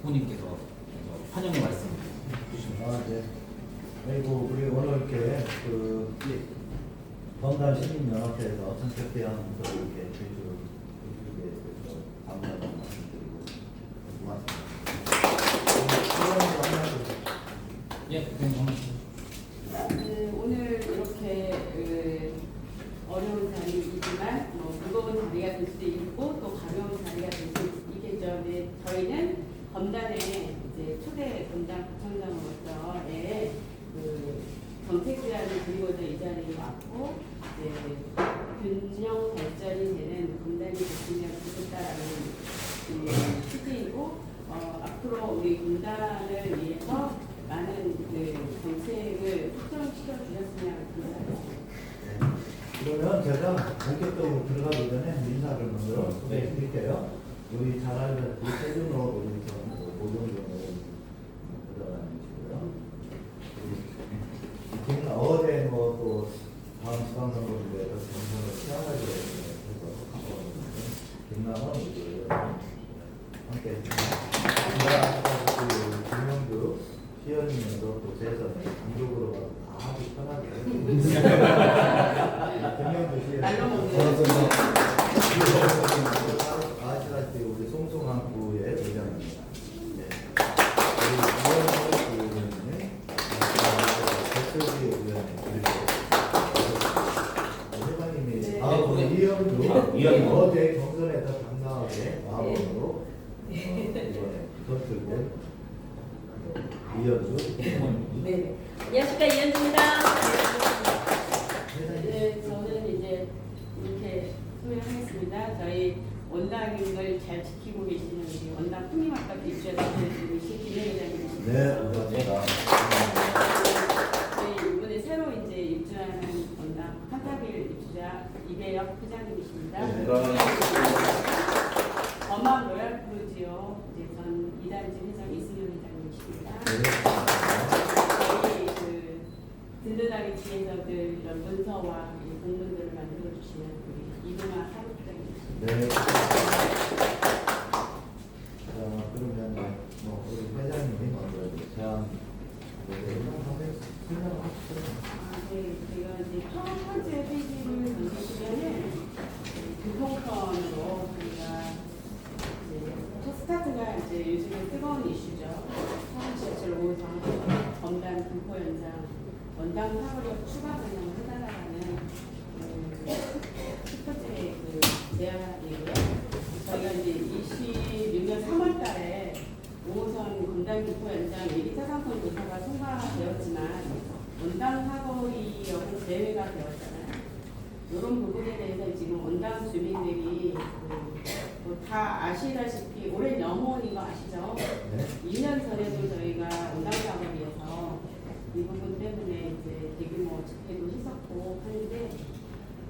후보님께서 환영의 말씀 해주시면. 네. 아이고, 우리 오늘 이렇게 건강 시민연합회에서 전격대항 이렇게 제주 이렇게 감사하다는 말씀드리고 고맙습니다. 예, 오늘 이렇게 어려운 자리이지만 무거운 자리가 될 수도 있고 또 가벼운 자리가 될 수 있겠죠. 근데 저희는 검단에 이제 초대 검단 부청장으로서의 정책 제안을 드리고자 이 자리에 왔고 균형 발전이 되는 검단이 됐으면 좋겠다라는 취지이고 앞으로 우리 검단을 위해서 많은 정책을 확정시켜 주셨으면 감사하겠습니다. 그러면 제가 본격적으로 들어가기 전에 인사를 먼저 소개해 드릴게요. 우리 잘 알던 최준호 우리 보존경을 들어가는 것이고요. 어제 또 다음 지방선거를 위해서 경선을 시작하기로 해서 김남원 함께 했습니다. 김영주 시연이면서 또 재선 강적으로 가서 다 아주 편하게 김영주 시연 아시다시피 우리 송송항구의 의장입니다. 우리 회장님이 이현주 어제 경선에서 당당하게 마음으로 이번에 선출된 이현주. 네. 안녕하십니까, 이현주입니다. 네, 저는 이제 이렇게 소개하겠습니다. 저희 원당을 잘 지키고 계시는 우리 원당 풍림아파트 입주자분들이신 김혜 회장님이십니다. 네, 감사합니다. 저희 이번에 새로 이제 입주하는 원당 한타빌 입주자 이배혁 회장님이십니다. 네. 범암 로얄푸르지오 이제 전 이단지 회장 이승현 회장님이십니다. 저희 든든하게 뒤에서들 이런 문서와 공문들을 만들어 주시는 우리 이동아 사무국장님이십니다. 네. 그러면 우리 회장님이 먼저 제안 네, 제가 이제 첫 번째 페이지를 던지시면은 교통편으로 저희가 이제 첫 스타트가 이제 요즘에 뜨거운 이슈죠. 서울지하철 5호선 검단 분포 연장 원당 사거리역 추가 변경을 해달라는 첫 번째 제안이고요. 저희가 이제 26년 3월달에 5호선 검단 분포 연장 예비타당성 조사가 통과되었지만 원당 사거리역은 제외가 되었잖아요. 이런 부분에 대해서 지금 원당 주민들이 다 아시다시피 올해 영혼인 거 아시죠? 네. 2년 전에도 저희가 원당 사거리에서 이 부분 때문에 이제 대규모 집회도 했었고 하는데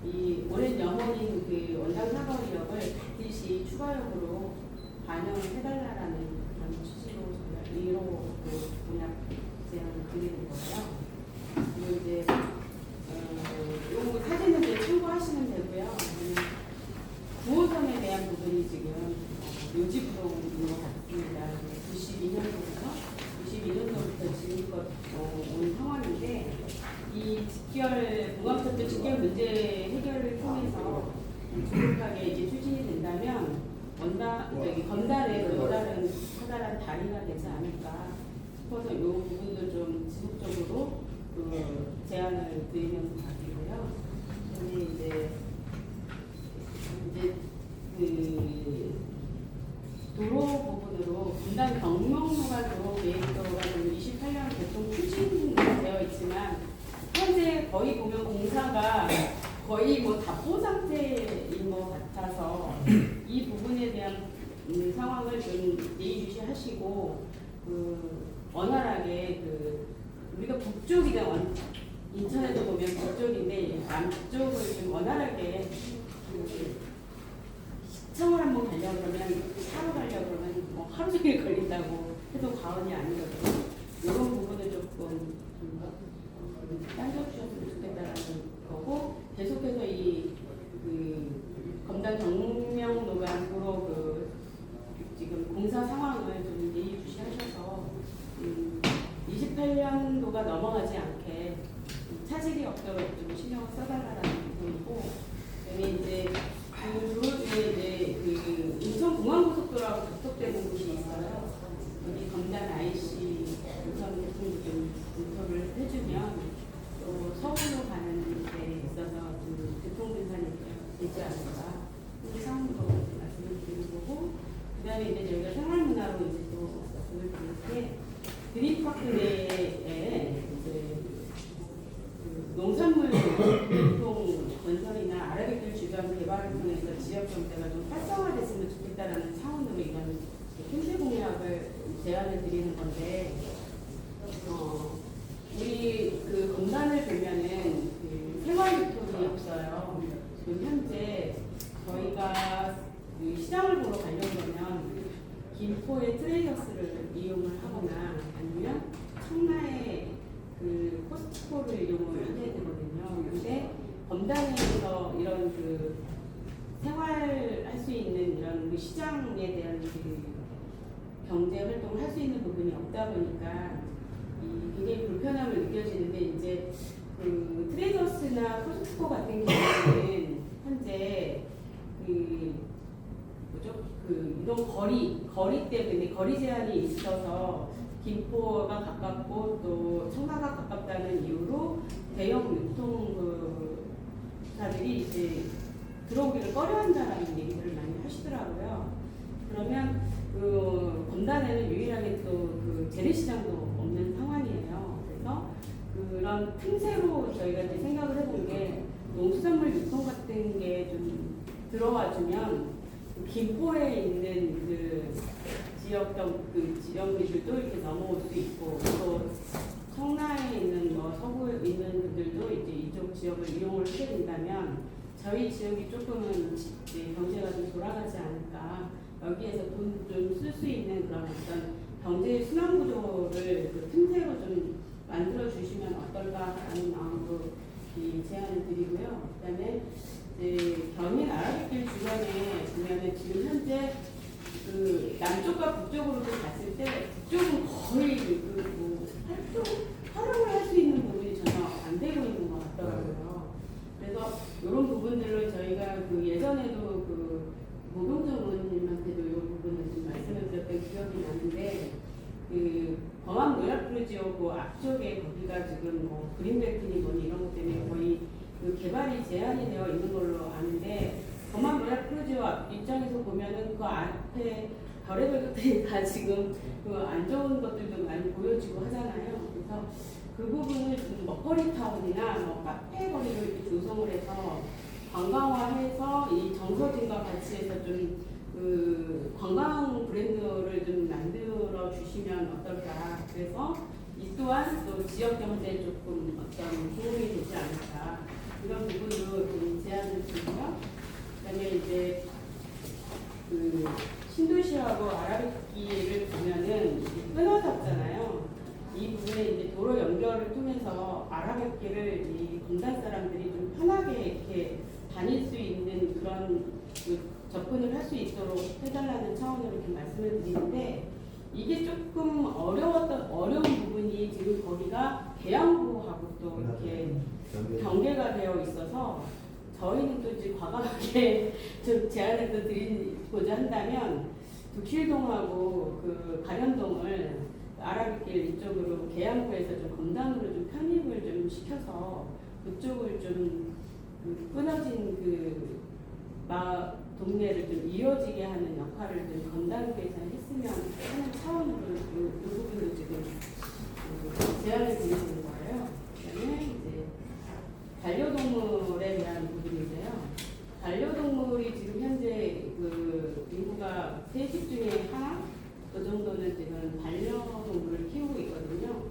이 올해 영혼인 그 원당 사거리역을 반드시 추가역으로 반영을 해달라라는 그런 취지로 저희가 1호 공약 제안을 드리는 거고요. 그리고 이제 요 사진은 이제 참고하시면 되고요. 9호선에 대한 부분이 지금 요지부동인 것 같습니다. 92년도부터 지금껏 온 상황인데 이 직결 공항철도 직결 문제 해결을 통해서 조급하게 이제 추진이 된다면 검단에 또 다른 커다란 다리가 되지 않을까 싶어서 이 부분도 좀 지속적으로 제안을 드리는 바이고요. 근데 이제 도로 부분으로 분당 경명로가로 계획도가 28년 개통 추진되어 있지만 현재 거의 보면 공사가 거의 답보 상태인 것 같아서 이 부분에 대한 상황을 좀 예의주시하시고 원활하게 우리가 북쪽이든 인천에도 보면 북쪽인데 남쪽을 좀 원활하게 시청을 한번 가려고 그러면 차로 가려고 그러면 하루 종일 걸린다고 해도 과언이 아니거든요. 이런 부분을 조금 당겨주셨으면 좋겠다라는 거고 계속해서 이 검단 정명로가 앞으로 지금 공사 상황을 좀 예의주시 있을까? 그 상황으로 말씀을 드리는 거고, 그 다음에 이제 저희가 생활문화로 이제 또 말씀을 드리는데, 드림파크 내에 이제 그 농산물 유통 건설이나 아라뱃길 주변 개발을 통해서 지역 경제가 좀 활성화됐으면 좋겠다라는 차원으로 이런 통제 공약을 제안을 드리는 건데, 우리 그 공단을 보면은 그 생활 유통이 없어요. 지금 현재 저희가 그 시장을 보러 가려면 김포의 트레이더스를 이용을 하거나 아니면 청라의 그 코스트코를 이용을 해야 되거든요. 근데 검단에서 이런 그 생활할 수 있는 이런 그 시장에 대한 그 경제 활동을 할 수 있는 부분이 없다 보니까 굉장히 불편함을 느껴지는데, 이제 그 트레이더스나 코스트코 같은 경우는 현재 그 이동 거리 때문에 거리 제한이 있어서 김포가 가깝고 또 청라가 가깝다는 이유로 대형 유통사들이 이제 들어오기를 꺼려한다라는 얘기들을 많이 하시더라고요. 그러면 그 검단에는 유일하게 또 그 재래시장도 없는 상황이에요. 그래서 그런 틈새로 저희가 이제 생각을 해본 게 농수산물 유통 같은 게 좀 들어와주면 김포에 있는 그 지역민들도 이렇게 넘어올 수 있고, 또 청라에 있는 서구에 있는 분들도 이제 이쪽 지역을 이용을 하게 된다면 저희 지역이 조금은 이제 경제가 좀 돌아가지 않을까, 여기에서 돈 좀 쓸 수 있는 그런 어떤 경제 순환 구조를 그 틈새로 좀 만들어 주시면 어떨까라는 마음으로 이 제안을 드리고요. 그다음에 이제 경인 아라뱃길 주변에 보면은 지금 현재 그 남쪽과 북쪽으로 봤을 때 북쪽은 거의 활용을 할 수 있는 부분이 전혀 안 되고 있는 것 같더라고요. 그래서 이런 부분들을 저희가 그 예전에도 그 모병정 의원님한테도 이 부분을 좀 말씀을 드렸던 기억이 나는데, 그 범암 노약프로지오 그 앞쪽에 거기가 지금 뭐 그린벨트니 뭐니 이런 것 때문에 거의 그 개발이 제한이 되어 있는 걸로 아는데, 범암 노약프로지오 입장에서 보면은 그 앞에 별의별 것들이 다 지금 그 안 좋은 것들도 많이 보여지고 하잖아요. 그래서 그 부분을 좀 먹거리 타운이나 뭐 카페 거리를 이렇게 조성을 해서 관광화해서 이 정서진과 같이 해서 좀 그 관광 브랜드를 좀 만들어 주시면 어떨까. 그래서 이 또한 또 지역 경제에 조금 어떤 도움이 되지 않을까, 이런 부분으로 좀 제안을 드리고요. 그다음에 이제 그 신도시하고 아라뱃길을 보면은 끊어졌잖아요. 이 부분에 이제 도로 연결을 통해서 아라뱃길을 이 검단 사람들이 좀 편하게 이렇게 다닐 수 있는 그런 그 접근을 할 수 있도록 해달라는 차원으로 이렇게 말씀을 드리는데, 이게 조금 어려운 부분이 지금 거기가 계양구하고 또 이렇게 경계가 되어 있어서 저희는 또 이제 과감하게 좀 제안을 또 드리고자 한다면 덕실동하고 그 가련동을 아라뱃길 이쪽으로 계양구에서 좀 검단으로 좀 편입을 좀 시켜서 그쪽을 좀 끊어진 그 동네를 좀 이어지게 하는 역할을 좀 검단구에서 했으면 하는 차원으로 이 부분을 지금 제안을 드리는 거예요. 그다음에 이제 반려동물에 대한 부분인데요. 반려동물이 지금 현재 그 인구가 3집 중에 하나? 그 정도는 지금 반려동물을 키우고 있거든요.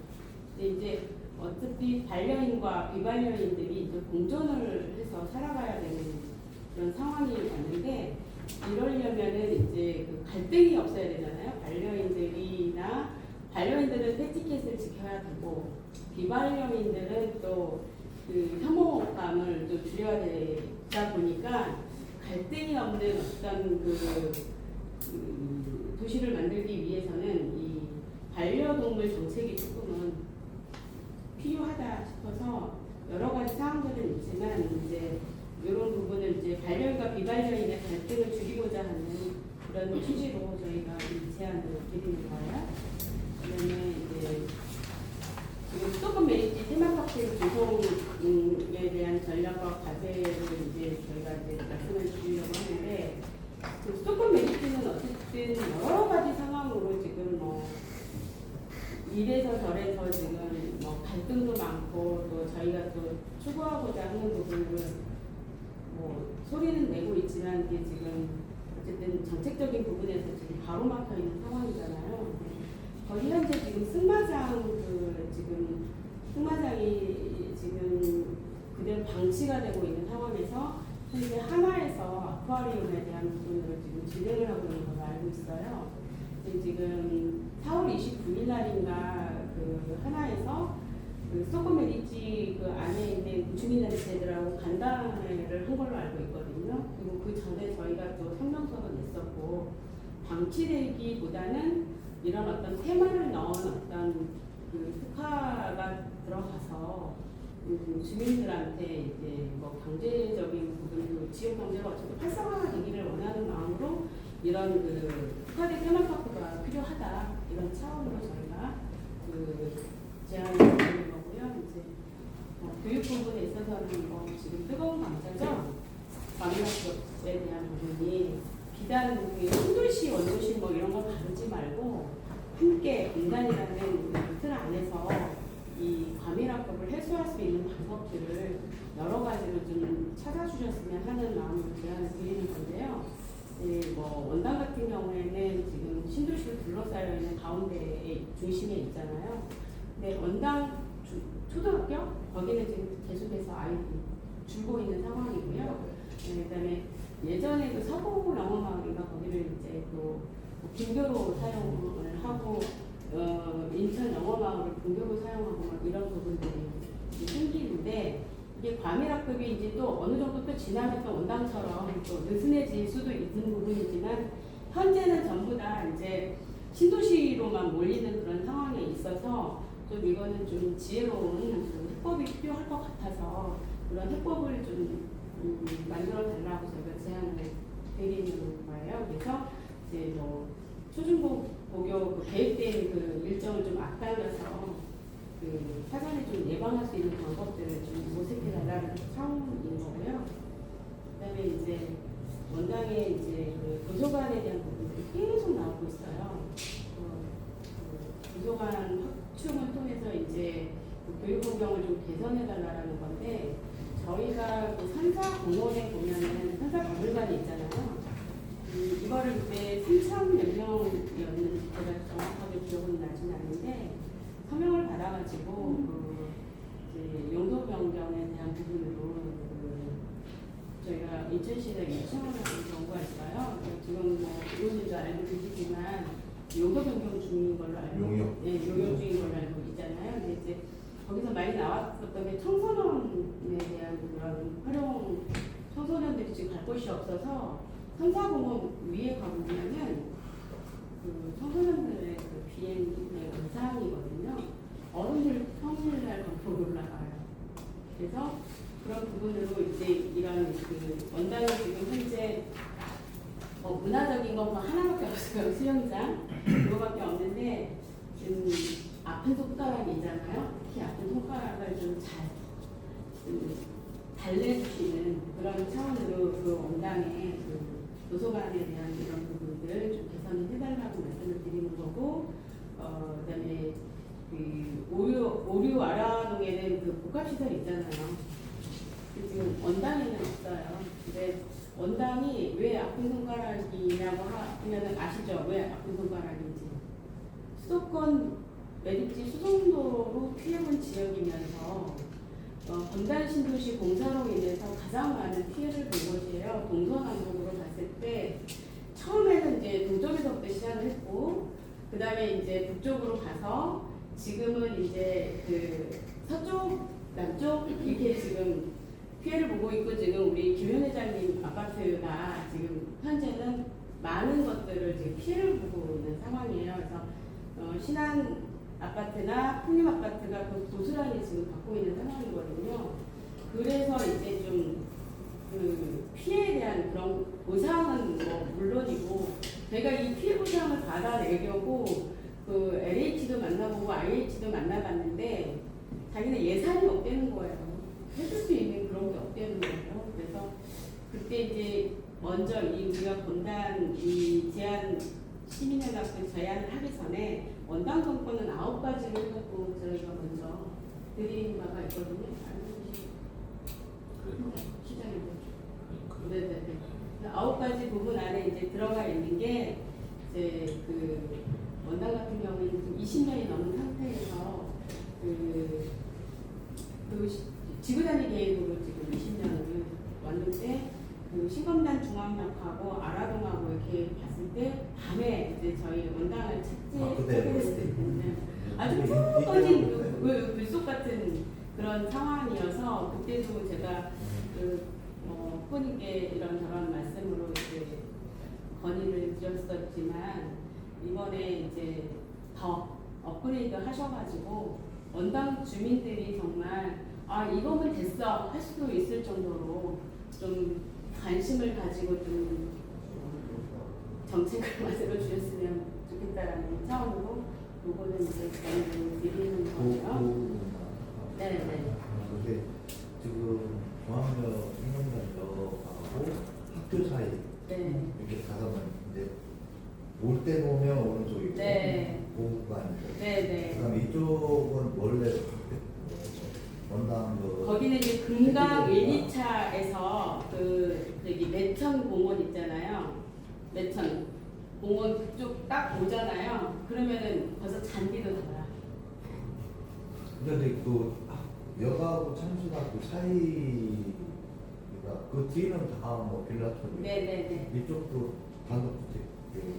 근데 이제 어차피 반려인과 비반려인들이 이제 공존을 해서 살아가야 되는 그런 상황이 왔는데, 이러려면은 이제 그 갈등이 없어야 되잖아요. 반려인들은 패티켓을 지켜야 되고, 비반려인들은 또 그 혐오감을 또 줄여야 되다 보니까 갈등이 없는 어떤 그 도시를 만들기 위해서는 이 반려동물 정책이 조금은 필요하다 싶어서 여러 가지 사항들은 있지만, 이제 이런 부분을 이제 반려인과 비반려인의 갈등을 줄이고자 하는 그런 취지로 저희가 이 제안을 드리는 거예요. 그다음에 이제 지금 수도권 메리지 테마파크 조성에 대한 전략과 과제를 이제 저희가 이제 말씀을 드리려고 이게 지금 어쨌든 정책적인 부분에서 지금 바로 막혀 있는 상황이잖아요. 거기 현재 지금 승마장이 지금 그대로 방치가 되고 있는 상황에서 현재 하나에서 아쿠아리움에 대한 부분으로 지금 진행을 하고 있는 걸로 알고 있어요. 지금 4월 29일 날인가 그 하나에서 그 수도권 메디지 그 안에 있는 주민단체들하고 간담회를 한 걸로 알고 있거든요. 그리고 그 전에 저희가 또 성명서도 냈었고 방치되기보다는 이런 어떤 테마를 넣은 어떤 그 특화가 들어가서 주민들한테 이제 뭐 경제적인 부분, 지역 경제가 어쨌든 활성화가 되기를 원하는 마음으로 이런 그 특화된 테마파크가 필요하다 이런 차원으로 저희가 그 제안을 드리는 거고요. 이제 교육 부분에 있어서는 뭐 지금 뜨거운 감자죠. 방역에 대한 부분이 비단 그 신도시, 원도시 뭐 이런 거 다루지 말고 함께 공단이라는 그 틀 안에서 이 과밀학급을 해소할 수 있는 방법들을 여러 가지로 좀 찾아주셨으면 하는 마음으로 제안을 드리는 건데요. 뭐 원당 같은 경우에는 지금 신도시로 둘러싸여 있는 가운데에 중심에 있잖아요. 근데 원당 초등학교 거기는 지금 계속해서 아이들이 줄고 있는 상황이고요. 그다음에 예전에 그 서구 영어마을인가 거기를 이제 또 분교로 사용을 하고 인천 영어마을을 분교로 사용하고 막 이런 부분들이 생기는데 이게 과밀학급이 이제 또 어느 정도 또 지나갔던 원당처럼 또 느슨해질 수도 있는 부분이지만 현재는 전부 다 이제 신도시로만 몰리는 그런 상황에 있어서 좀 이거는 좀 지혜로운 그 해법이 필요할 것 같아서 그런 해법을 좀 만들어 달라고 저희가 제안을 드리는 거예요. 그래서 이제 뭐 초중고 고교 그 계획된 그 일정을 좀 앞당겨서 그 사전에 좀 예방할 수 있는 방법들을 좀 모색해 달라는 차원인 거고요. 그다음에 이제 원당에 이제 그 도서관에 대한 부분들이 계속 나오고 있어요. 그 도서관 확충을 통해서 이제 그 교육 환경을 좀 개선해 달라는 건데 저희가 그 산사공원에 보면은 산사박물관이 있잖아요. 이거를 그때 3,000몇 명이었는지 제가 정확하게 기억은 나진 않는데 서명을 받아가지고 그 이제 용도 변경에 대한 부분으로 저희가 인천시에 요청을 하는 경우가 있어요. 지금 뭐 의원님도 알고 계시지만 용도 변경 중인 걸로 알고 용역 중인 걸로 알고 있잖아요. 근데 이제 거기서 많이 나왔었던 게 청소년에 대한 그런 활용, 청소년들이 지금 갈 곳이 없어서 삼사공원 위에 가보면은 그 청소년들의 그 비행의 의상이거든요. 어른들 평일날 거꾸로 올라가요. 그래서 그런 부분으로 이제 이런 그 원당이 지금 현재 문화적인 거 하나밖에 없어요. 수영장 그거밖에 없는데 지금 아픈 손가락이 있잖아요. 특히 아픈 손가락을 좀 잘 달래주시는 그런 차원으로 그 원당의 그 도서관에 대한 이런 부분들 좀 개선을 해달라고 말씀을 드리는 거고, 그다음에 그 오류 아라동에는 그 복합시설 있잖아요. 지금 원당에는 없어요. 근데 원당이 왜 아픈 손가락이냐고 하면은 아시죠? 왜 아픈 손가락인지. 수도권 매립지 수송도로 피해본 지역이면서 건달 신도시 공사로 인해서 가장 많은 피해를 본 곳이에요. 동서남북으로 봤을 때 처음에는 이제 동쪽에서부터 시작을 했고 그 다음에 이제 북쪽으로 가서 지금은 이제 그 서쪽, 남쪽 이렇게 지금 피해를 보고 있고 지금 우리 김현 회장님 아파트가 지금 현재는 많은 것들을 지금 피해를 보고 있는 상황이에요. 그래서 신안 아파트나 풍림 아파트가 그 고스란히 지금 받고 있는 상황이거든요. 그래서 이제 좀 그 피해에 대한 그런 보상은 뭐 물론이고 저희가 이 피해 보상을 받아내려고 그 LH도 만나보고 IH도 만나봤는데 자기는 예산이 없다는 거예요. 해줄 수 있는 그런 게 없다는 거예요. 그래서 그때 이제 먼저 이 우리가 본단 이 제안 시민연합회 제안을 하기 전에 원당 정권은 9가지를 해갖고 저희가 먼저 드린 바가 있거든요. 알고 계시죠? 시장에 네네네. 9가지 부분 안에 이제 들어가 있는 게 이제 그 원당 같은 경우는 20년이 넘은 상태에서 지구단위 계획으로 지금 20년을 왔는데 그 신검단 중앙역하고 아라동하고 이렇게 봤을 때 밤에 이제 저희 원당을 그대로. 찾게 때문에 아주 푹 꺼진 물속 같은 그런 상황이어서 그때도 제가 후보님께 이런저런 말씀으로 이제 건의를 드렸었지만 이번에 이제 더 업그레이드 하셔가지고 원당 주민들이 정말 아 이거면 됐어 할 수도 있을 정도로 좀 관심을 가지고 좀 정책을 만들어 주셨으면 좋겠다라는 차원으로 요거는 이제 저희는 드리는 거예요. 네네. 근데 지금 중앙역, 인문역하고 학교 사이 네. 이렇게 가다만 이제 올 때 보면 오는 쪽이고 네. 보호관이고 네네. 그다음에 이쪽은 원래 원당 거기는 이제 금강 1, 2차에서 그 여기 매천 공원 있잖아요. 매천 공원 그쪽 딱 오잖아요. 그러면은 벌써 잔디도 달아. 근데 그 여가하고 창수학교 사이가 그 뒤는 다 뭐 빌라촌이고 네네네. 이쪽도 단독주택.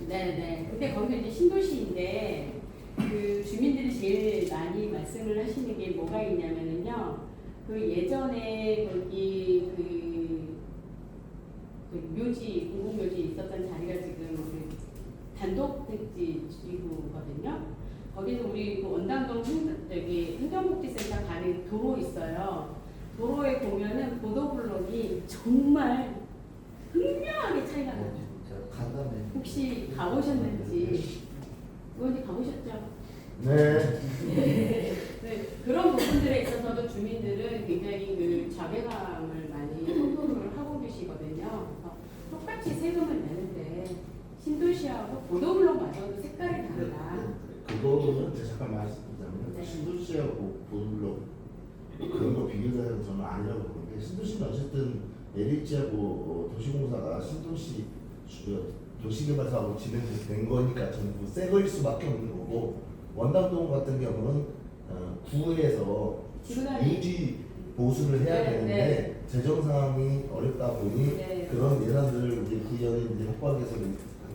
네네. 근데 거기가 이제 신도시인데 그 주민들이 제일 많이 말씀을 하시는 게 뭐가 있냐면은요. 그 예전에 거기 그 묘지 공공묘지 있었던 자리가 지금 그 단독택지 지구거든요. 거기서 우리 그 원당동 행정복지센터 가는 도로 있어요. 도로에 보면은 보도블록이 정말 극명하게 차이가 나요. 간단해. 혹시 가보셨는지 의원님 가보셨죠? 네. 네, 그런 부분들에 있어서도 주민들은 굉장히 그 자괴감을 많이 호소를 하고 계시거든요. 그래서 똑같이 세금을 내는데 신도시하고 보도블록마저도 색깔이 다르다. 그거는 제가 잠깐 말씀드리자면 네. 신도시하고 보도블록 그런 거 비교되는 저는 아니라고 보는데 신도시는 어쨌든 LH하고 도시공사가 신도시 도시개발사하고 진행된 거니까 전부 새 거일 수밖에 없는 거고 원당동 같은 경우는 구에서 지구단위. 유지 보수를 해야 네, 되는데 네. 재정 상황이 어렵다 보니 네. 그런 예산들을 이제 구의원이 이제 확보하기 위해서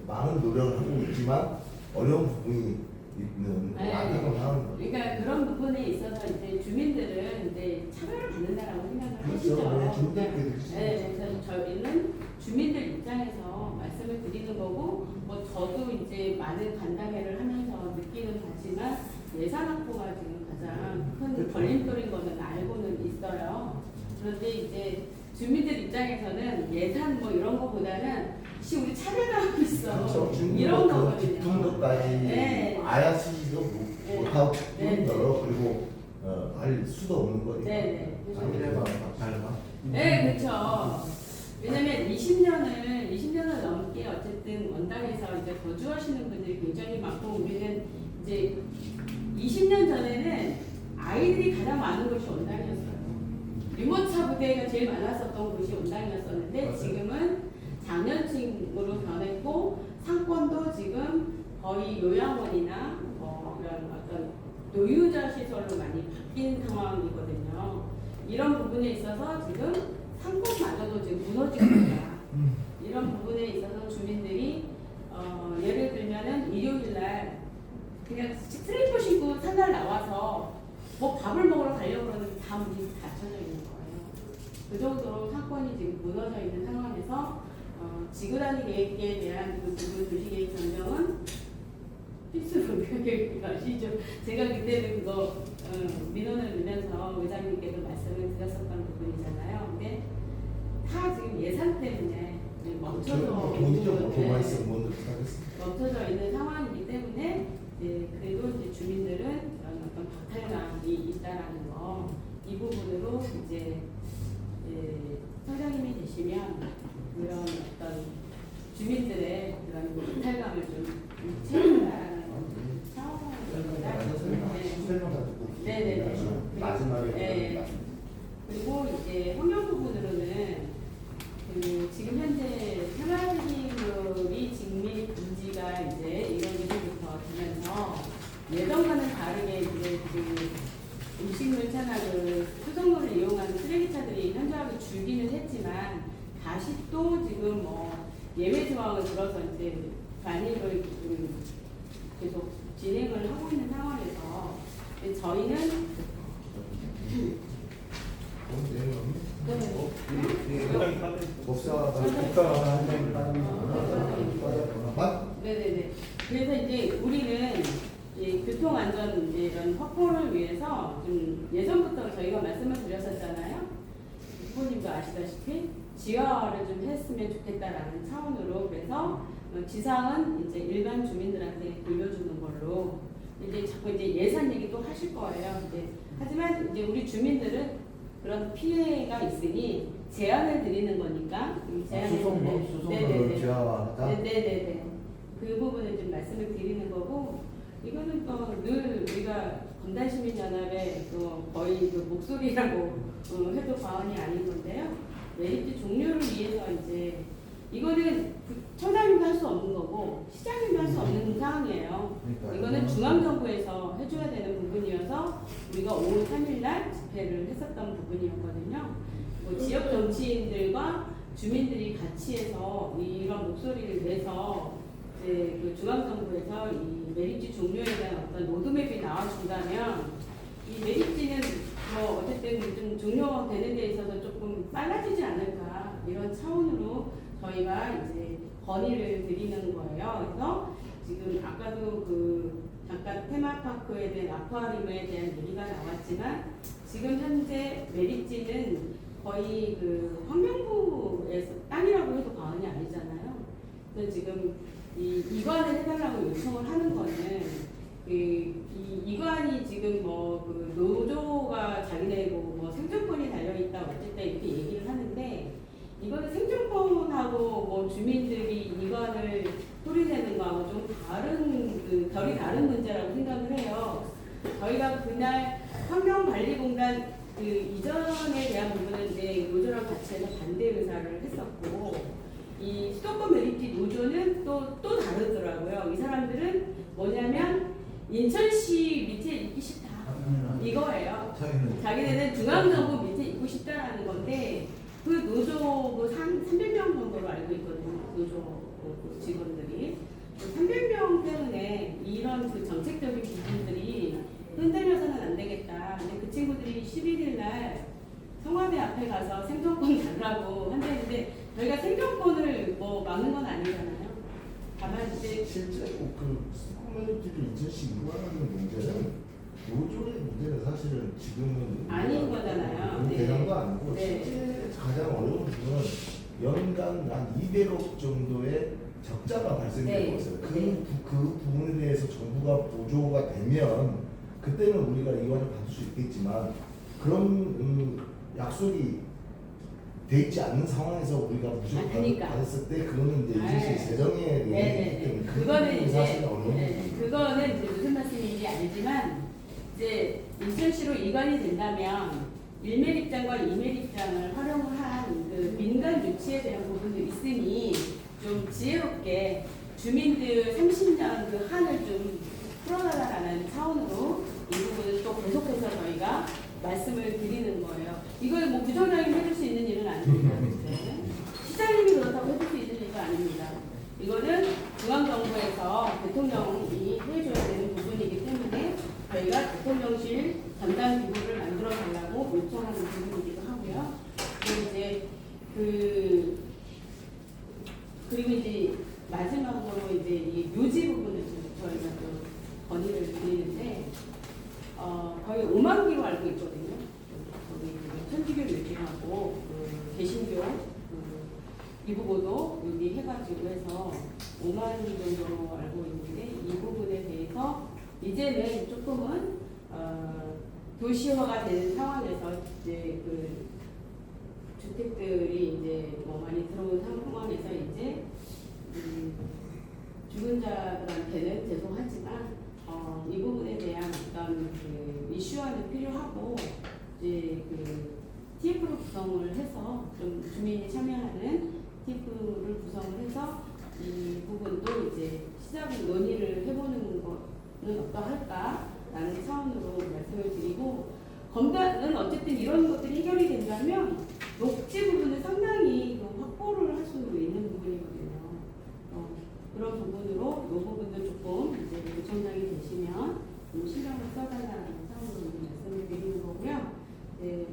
많은 노력을 하고 있지만 어려운 부분이 있는 네. 안타까운 상황인 거죠. 그러니까 그런 부분에 있어서 이제 주민들은 이제 차별을 받는다라고 생각을 그렇죠. 네, 하시죠. 주민들끼리 그렇죠. 네, 그래서 저희는 주민들 입장에서 말씀을 드리는 거고, 뭐 저도 이제 많은 간담회를 하면서 느끼는 바지만 예산 확보가 지금 가장 큰 걸림돌인 거는 알고는 있어요. 그런데 이제 주민들 입장에서는 예산 뭐 이런 거보다는 혹시 우리 차별하고 있어 그렇죠. 이런 그 거거든요. 깊은 것까지 네. 아야 쓰지도 네. 못하고 네. 뿐더러 그리고 할 수도 없는 거니까. 네네. 상대방 박탈만. 네, 그렇죠. 왜냐면 20년을 넘게 어쨌든 원당에서 이제 거주하시는 분들이 굉장히 많고 우리는 이제 20년 전에는 아이들이 가장 많은 곳이 원당이었어요. 유모차 부대가 제일 많았었던 곳이 원당이었었는데 맞아요. 지금은 장년층으로 변했고 상권도 지금 거의 요양원이나 그런 어떤 노유자 시설로 많이 바뀐 상황이거든요. 이런 부분에 있어서 지금 상권마저도 지금 무너지고 있다. 이런 부분에 있어서 주민들이 예를 들면은 일요일날 그냥 스트레이트 신고 산날 나와서 뭐 밥을 먹으러 가려고 그러는데 다 문이 닫혀져 있는 거예요. 그 정도로 상권이 지금 무너져 있는 상황에서 지구단위 계획에 대한 그 부분 도시계획 변경은 필수로 계획하시죠. 제가 그때는 그거 민원을 넣으면서 의장님께도 말씀을 드렸었던 부분이잖아요. 근데 다 지금 예산 때문에 멈춰서 돈이 좀 있는, 더 많이 쓰면 뭔 하겠습니다. 멈춰져 있는 상황이기 때문에 그래도 이제 주민들은 그런 어떤 박탈감이 있다라는 거 이 부분으로 이제 선생님이 되시면 그런 어떤 주민들의 그런 박탈감을 좀 채운다라는 설명 다 듣고. 네네네. 마지막에 네. 그리고 이제 환경 부분으로는 그 지금 현재 이전과는 다르게 이제 그 음식물 차나 그 수돗물을 이용하는 쓰레기차들이 현저하게 줄기는 했지만 다시 또 지금 뭐 예외 조항을 들어서 이제 반입을 계속 진행을 하고 있는 상황에서 저희는 네네네. 그래서 이제 우리는 이 교통안전 이런 확보를 위해서 좀 예전부터 저희가 말씀을 드렸었잖아요. 후보님도 아시다시피 지하화를 좀 했으면 좋겠다라는 차원으로 그래서 지상은 이제 일반 주민들한테 돌려주는 걸로 이제 자꾸 이제 예산 얘기 또 하실 거예요. 하지만 이제 우리 주민들은 그런 피해가 있으니 제안을 드리는 거니까 수송로를 지하화하다. 네네네. 그 부분을 좀 말씀을 드리는 거고 이거는 또 늘 우리가 건달시민연합의 또 거의 그 목소리라고 해도 과언이 아닌 건데요. 메리트 종료를 위해서 이제 이거는 청장님도 할 수 없는 거고 시장님도 할 수 없는 상황이에요. 이거는 중앙정부에서 해줘야 되는 부분이어서 우리가 5월 3일날 집회를 했었던 부분이었거든요. 뭐 지역 정치인들과 주민들이 같이 해서 이런 목소리를 내서 이제 그 중앙정부에서 이 메리트 종료에 대한 어떤 로드맵이 나와준다면 이 메리트는 뭐 어쨌든 좀 종료되는 데 있어서 조금 빨라지지 않을까 이런 차원으로 저희가 이제 건의를 드리는 거예요. 그래서 지금 아까도 그 잠깐 테마파크에 대한 아쿠아리움에 대한 얘기가 나왔지만 지금 현재 메리트는 거의 그 환경부에서 땅이라고 해도 과언이 아니잖아요. 그래서 지금 이관을 해달라고 요청을 하는 거는 이관이 지금 뭐 그 노조가 자기네고 뭐 생존권이 달려 있다 어쨌든 이렇게 얘기를 하는데 이거는 생존권하고 뭐 주민들이 이관을 소리내는 거하고 좀 다른 그 결이 다른 문제라고 생각을 해요. 저희가 그날 환경관리공단 그 이전에 대한 부분은 이제 노조랑 같이 해서 반대 의사를 했었고 이 수도권 메리트 노조는 또 다르더라고요. 이 사람들은 뭐냐면 인천시 밑에 있기 싫다 이거예요. 자기네는 중앙정부 밑에 있고 싶다라는 건데 그 노조 그 300명 정도로 알고 있거든요. 노조 직원들이 300명 때문에 이런 그 정책적인 부분들이 흔들려서는 안 되겠다. 근데 그 친구들이 11일 날 청와대 앞에 가서 생존권 달라고 한다는데 저희가 생존권을 뭐 막는 건 아니잖아요. 다만 이제 실제 그 커뮤니티를 인천시 이관하는 문제는 노조의 문제는 사실은 지금은 아닌 거잖아요. 네. 대상도 아니고 네. 실제 가장 어려운 부분은 연간 한 200억 정도의 적자가 발생되고 있어요. 그 부분에 대해서 정부가 보조가 되면 그때는 우리가 이관을 받을 수 있겠지만 그런 약속이 돼 있지 않는 상황에서 우리가 무조건 그러니까. 받았을 때 그거는 이제 인천시 재정에 대해 때문에 그거는 이제 사실 어려운 부분이에요. 그거는 이제 무슨 말씀인지 알지만 이제 인천시로 이관이 된다면 1매 입장과 2매 입장을 활용을 한 그 민간 유치에 대한 부분도 있으니 좀 지혜롭게 주민들 30년 그 한을 좀 풀어달라는 차원으로 이 부분을 또 계속해서 저희가 말씀을 드리는 거예요. 이걸 뭐 부총장님이 해줄 수 있는 일은 아닙니다. 시장님이 그렇다고 해줄 수 있는 일은 아닙니다. 이거는 중앙정부에서 대통령이 해줘야 되는 부분이기 때문에 저희가 대통령실 전담 기구를 만들어 달라고 요청하는 부분이기도 하고요. 그리고 이제 마지막으로 이제 이 묘지 부분을 저희가 또 건의를 드리는데 거의 5만 개로 알고 있거든요. 거기 천주교 묘지하고 개신교 이부고도 여기 해가지고 해서 5만 정도로 알고 있는데 이 부분에 대해서 이제는 조금은 도시화가 되는 상황에서 이제 그 주택들이 이제 뭐 많이 들어온 상황에서 이제 죽은 자들한테는 죄송하지만 이 부분에 대한 어떤 그 이슈화는 필요하고 이제 그 TF를 구성을 해서 좀 주민이 참여하는 TF를 구성을 해서 이 부분도 이제 시작을 논의를 해보는 어떠할까라는 차원으로 말씀을 드리고, 검단은 어쨌든 이런 것들이 해결이 된다면 녹지 부분은 상당히 확보를 할 수 있는 부분이거든요. 그런 부분으로 이 부분도 조금 이제 구청장이 되시면 좀 신경을 써달라는 차원으로 말씀을 드리는 거고요. 네,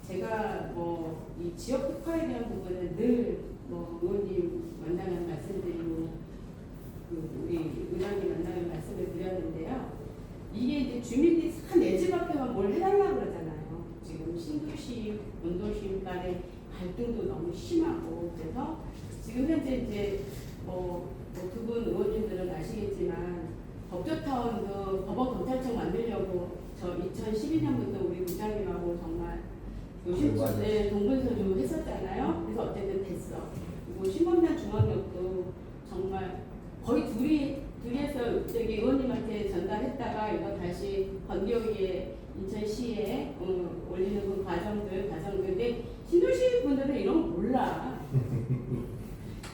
제가 이 지역 특화에 대한 부분은 늘 의원님 만나면 말씀드리고 우리 의장님 만나면 말씀을 드렸는데요. 이게 이제 주민들이 내 집 앞에만 뭘 해달라고 그러잖아요. 지금 신도시, 원도시 간의 갈등도 너무 심하고, 그래서 지금 현재 이제 두 분 의원님들은 아시겠지만 법조타운 법원검찰청 만들려고 저 2012년부터 우리 부장님하고 정말 요심스레 동분서주 했었잖아요. 그래서 어쨌든 됐어. 그리고 신범단 중앙역도 정말 거의 둘이서 저기 의원님한테 전달했다가 이거 다시 건기위에 인천시에 올리는 그 과정들인데 신도시 분들은 이런 거 몰라.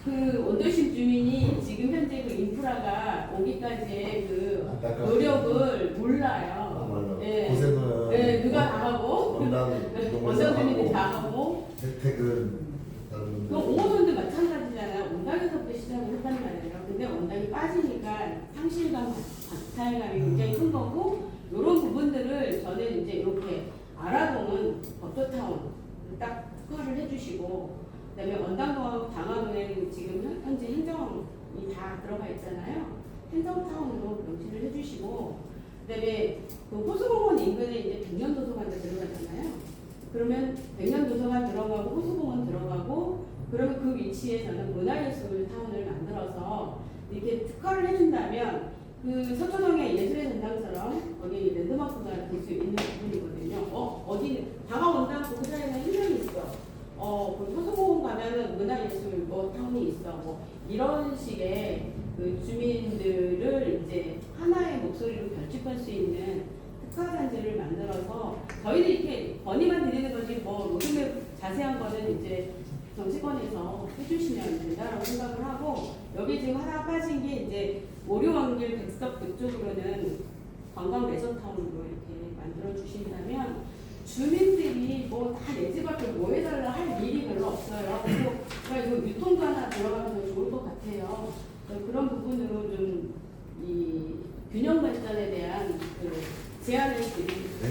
그 원도심 주민이 지금 현재 그 인프라가 오기까지의 그 노력을 몰라요. 예. 고생은 예, 누가 다 하고 원당 주민들이 다 하고 혜택은 다른 그 옹호선도 마찬가지잖아요. 원당에서부터 시작을 했단 말이에요. 근데 원당이 빠지니까 상실감, 박탈감이 굉장히 큰 거고, 이런 부분들을 저는 이제 이렇게 아라동은 법조타운 딱 특화를 해주시고, 그다음에 원당동하고 당화동에는 지금 현재 행정이 다 들어가 있잖아요. 행정타운으로 명시를 해주시고, 그다음에 그 호수공원 인근에 이제 백년도서관도 들어가잖아요. 그러면 백년도서관 들어가고 호수공원 들어가고, 그러면 그 위치에 저는 문화예술 타운을 만들어서 이렇게 특화를 해준다면 그 서초동의 예술의 전당처럼 거기 랜드마크가 될 수 있는 부분이거든요. 어디 방화원당 그 사이에 hills 있어. 그 호수공원 가면은 문화예술 타운이 있어. 이런 식의 그 주민들을 이제 하나의 목소리로 결집할 수 있는 특화단지를 만들어서 저희들이 이렇게 건의만 드리는 거지 로드맵 자세한 거는 이제 정치권에서 해주시면 된다라고 생각을 하고, 여기 지금 하나 빠진 게 이제 오류왕길 백석 그쪽으로는 관광 레저타운으로 이렇게 만들어 주신다면 주민들이 다 내 집 앞에 뭐 해달라 할 일이 별로 없어요. 그리고 유통도 하나 들어가면 더 좋을 것 같아요. 그런 부분으로 좀 이 균형 발전에 대한 그 제안을 드립니다. 네,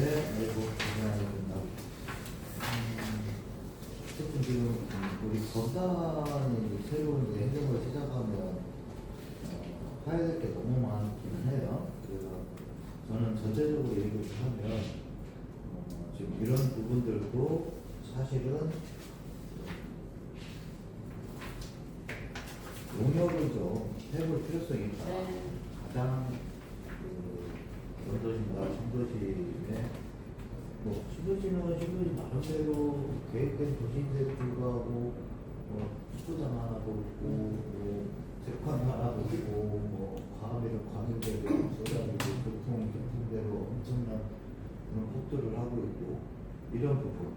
감사합니다. 어쨌든 지금 우리 검사단이 새로운 이제 행정을 시작하면 해야 될 게 너무 많긴 해요. 그래서 저는 전체적으로 얘기를 하면 지금 이런 부분들도 사실은 용역을 좀 해볼 필요성이 있다. 네. 가장 원도시나 신도시에 신도시 나름대로 계획된 도시인데도 불구하고 축구장 하나도 없고 재판 하나도 없고 과학에는 과학대로 쏟아지고 교통대로 엄청난 그런 폭도를 하고 있고, 이런 부분,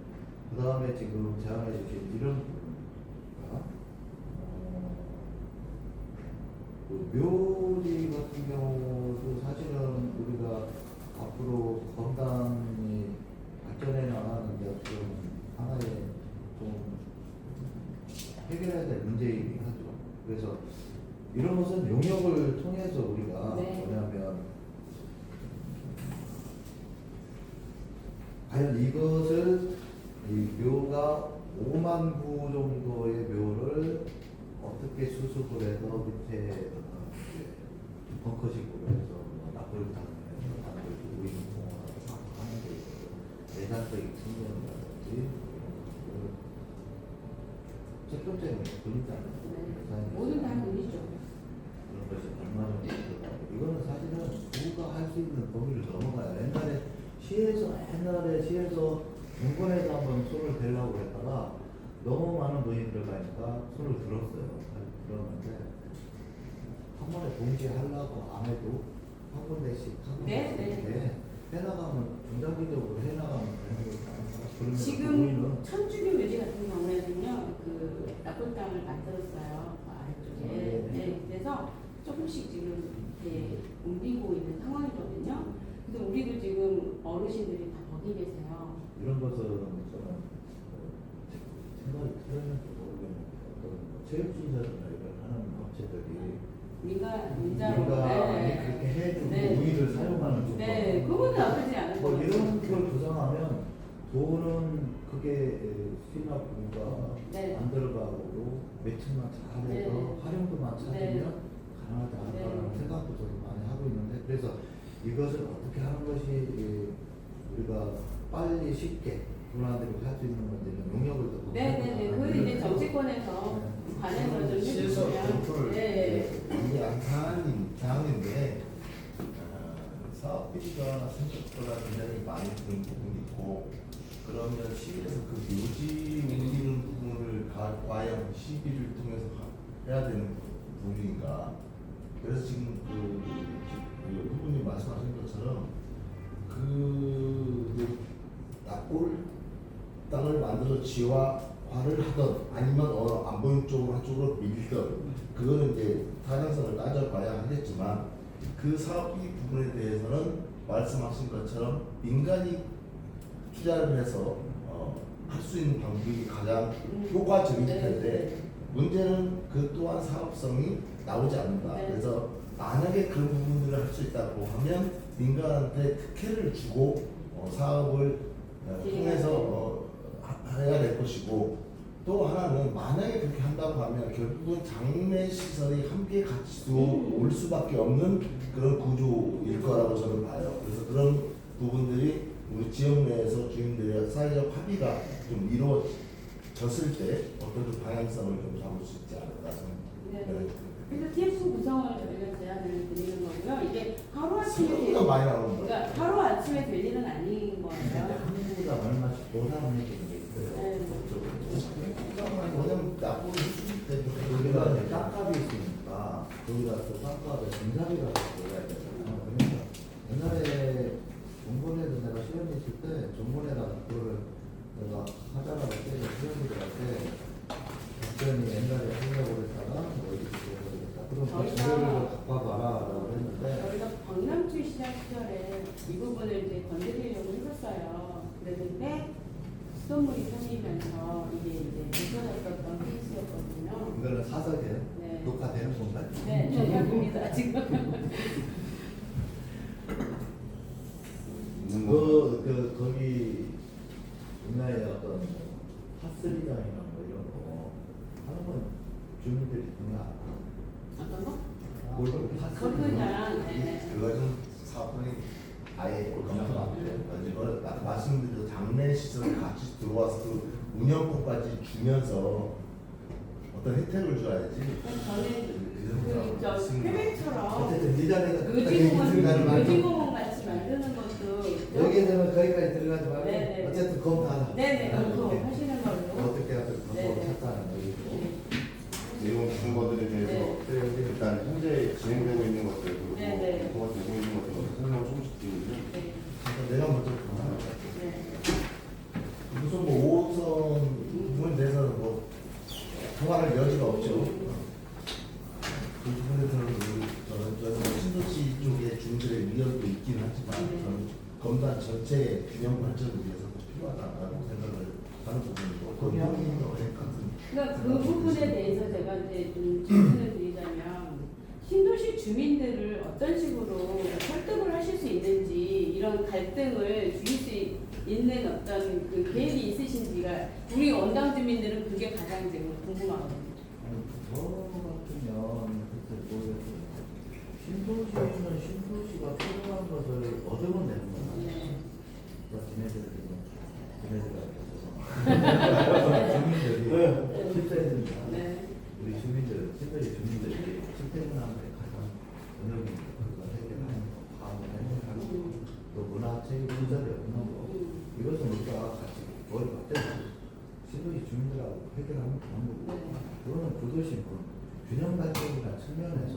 그 다음에 지금 제안해 주신 이런 부분과 그 묘지 같은 경우도 사실은 우리가 앞으로 건강이 발전해 나가는데 어떤 하나의 좀 해결해야 될 문제이긴 하죠. 그래서 이런 것은 용역을 통해서 우리가 뭐냐면 과연 이것을 이 묘가 5만 구 정도의 묘를 어떻게 수습을 해서 밑에 벙커식으로 해서 납을 다니면서 우인공원을 하는 게 있어요. 예산적인 측면이라든지 첫 번째는 돈이잖아요. 모든 다 돈이죠. 그런 것이 얼마 정도 들어가고, 이거는 사실은 누가 할 수 있는 범위를 넘어가요. 옛날에 시에서 정권에서 한번 손을 대려고 했다가 너무 많은 돈이 들어가니까 손을 들었어요. 들었는데 한 번에 동시에 하려고 안 해도 한 군데씩 해나가면 중장기적으로 해나가면 되는 거니까. 지금 천주교 묘지 같은 경우에는요, 그 납골 땅을 만들었어요. 그 아래쪽에. 그래서 조금씩 지금 이렇게 옮기고 있는 상황이거든요. 아무튼 우리도 지금 어르신들이 다 거기 계세요. 이런 것은 저는 생각이 틀렸는지 모르겠는데 어떤 체육시설이나 이런 하는 업체들이 민간으로 민간이 그렇게 해주고 네. 우위를 사용하는 조건 네, 그거는 나쁘지 않은 뭐 것 이런 같아요. 걸 구성하면 돈은 그게 수납부가 네. 안 들어가고 매칭만 잘해서 네. 활용도만 찾으면 네. 가능하지 않을까라는 네. 생각도 저도 많이 하고 있는데 그래서 이것을 어떻게 하는 것이 우리가 빨리 쉽게 분화되고 할 수 있는 건지는 용역을 더 네네네. 그건 이제 정치권에서 관여를 좀 실서 해주시면. 컨트롤 네. 이게 사항인데 사업비가 생각보다 굉장히 많이 드는 부분이 있고 그러면 시에서 그 묘지 옮기는 부분을 과연 시비를 통해서 해야 되는 부분인가? 그래서 지금 그 후보님 말씀하신 것처럼 그 납골 땅을 만들어서 지화화를 하던 아니면 안 보이는 쪽으로 한쪽으로 밀던 그거는 이제 타당성을 따져봐야 하겠지만 그 사업비 부분에 대해서는 말씀하신 것처럼 민간이 투자를 해서 할 수 있는 방법이 가장 효과적일 텐데 문제는 그 또한 사업성이 나오지 않는다. 네. 그래서 만약에 그런 부분들을 할 수 있다고 하면 민간한테 특혜를 주고 사업을 통해서 해야 될 것이고 또 하나는 만약에 그렇게 한다고 하면 결국은 장례 시설이 함께 같이 올 수밖에 없는 그런 구조일 거라고 저는 봐요. 그래서 그런 부분들이 우리 지역 내에서 주민들의 사회적 합의가 좀 이루어졌을 때 어떤 좀 방향성을 좀 잡을 수 있지 않을까 네. 그래서 TF 구성을 저희가 제안을 드리는 거고요. 이게 하루아침에 생각보다 많이 나오는 거예요. 그러니까 하루아침에 될 일은 아닌 근데 거예요. 한국보다 얼마씩 보상을 해주는 게 있어요. 네. 왜냐면 나쁜 수준이 때문에 여기가 이제 땅값이 있으니까 거기다 또 땅값에 공사비가 들어가야 되잖아요. 그러니까 옛날에 정본에도 내가 시험 있을 때 정본에다가 그거를 내가 하자라고 때려 시험들한테 답변이 옛날에 하려고 했다가 뭐 이렇게 되겠다. 그럼 그 자료를 갚아봐라라고 했는데 저희가 광남주 시장 시절에 이 부분을 이제 건드리려고 했었어요. 그랬는데 수돗물이 생기면서 이게 이제 늦어졌던 케이스였거든요. 이거는 사석에 네. 녹화되는 건가요? 네, 저희가 지금. 거기 옛날에 어떤 핫스리장이나 뭐 이런 거 하는 건 주민들이 동의 안 하고 어떤 거? 뭘 건설장. 네. 그거는 사업이 아예 검토가 안 돼요. 이걸 말씀드린 장례 시설에 같이 들어와서 그 운영권까지 주면서 어떤 혜택을 줘야지. 저는 저 쾌백처럼 어쨌든 이 자리가 요지공원 같이 만드는 것도 여기에서는 거기까지 들어가지 말고 네네. 어쨌든 검토하자. 네네 검토 하시는 걸로. 어떻게 하든 검토를 네네. 찾자는 거고. 내용 증거들에 대해서 네. 일단 현재 진행되고 있는 것들 그리고 네, 네. 공부가 되고 있는 것들 설명을 조금씩 드리면요. 네. 내가 먼저 그만할게요. 네. 우선 뭐 5호선 부분에 대해서는 뭐 통화할 여지가 없죠. 그 부분에 대해서는 저는 신도시 쪽에 주민들의 의견도 있긴 하지만 네. 저는 검단 전체의 균형 발전을 위해서 필요하다고 생각을 하는 부분이고 동의하는 같은. 그러니까 그 부분에 대해서 제가 이제 좀 질문을 드리자면 신도시 주민들을 어떤 식으로 설득을 하실 수 있는지 이런 갈등을 줄일 수 있는 어떤 그 계획이 있으신지가 우리 원당 주민들은 그게 가장 지금 궁금하거든요. 저 같으면 글쎄 모르겠어요. 신도시는 신도시가 필요한 것을 얻으면 되는 거야. 네. 주민들이 실제는 네. 우리 주민들, 신도시 주민들이 출퇴근하는 데 가장 원형이 그걸 해결하는 거, 파악을 해결하고 또 문화체육 시설이 없는 거 이것은 우리가 같이 머리 맞대고 신도시 주민들하고 해결하는 방법이고 그거는 그것이 뭐 균형 발전이나 측면에서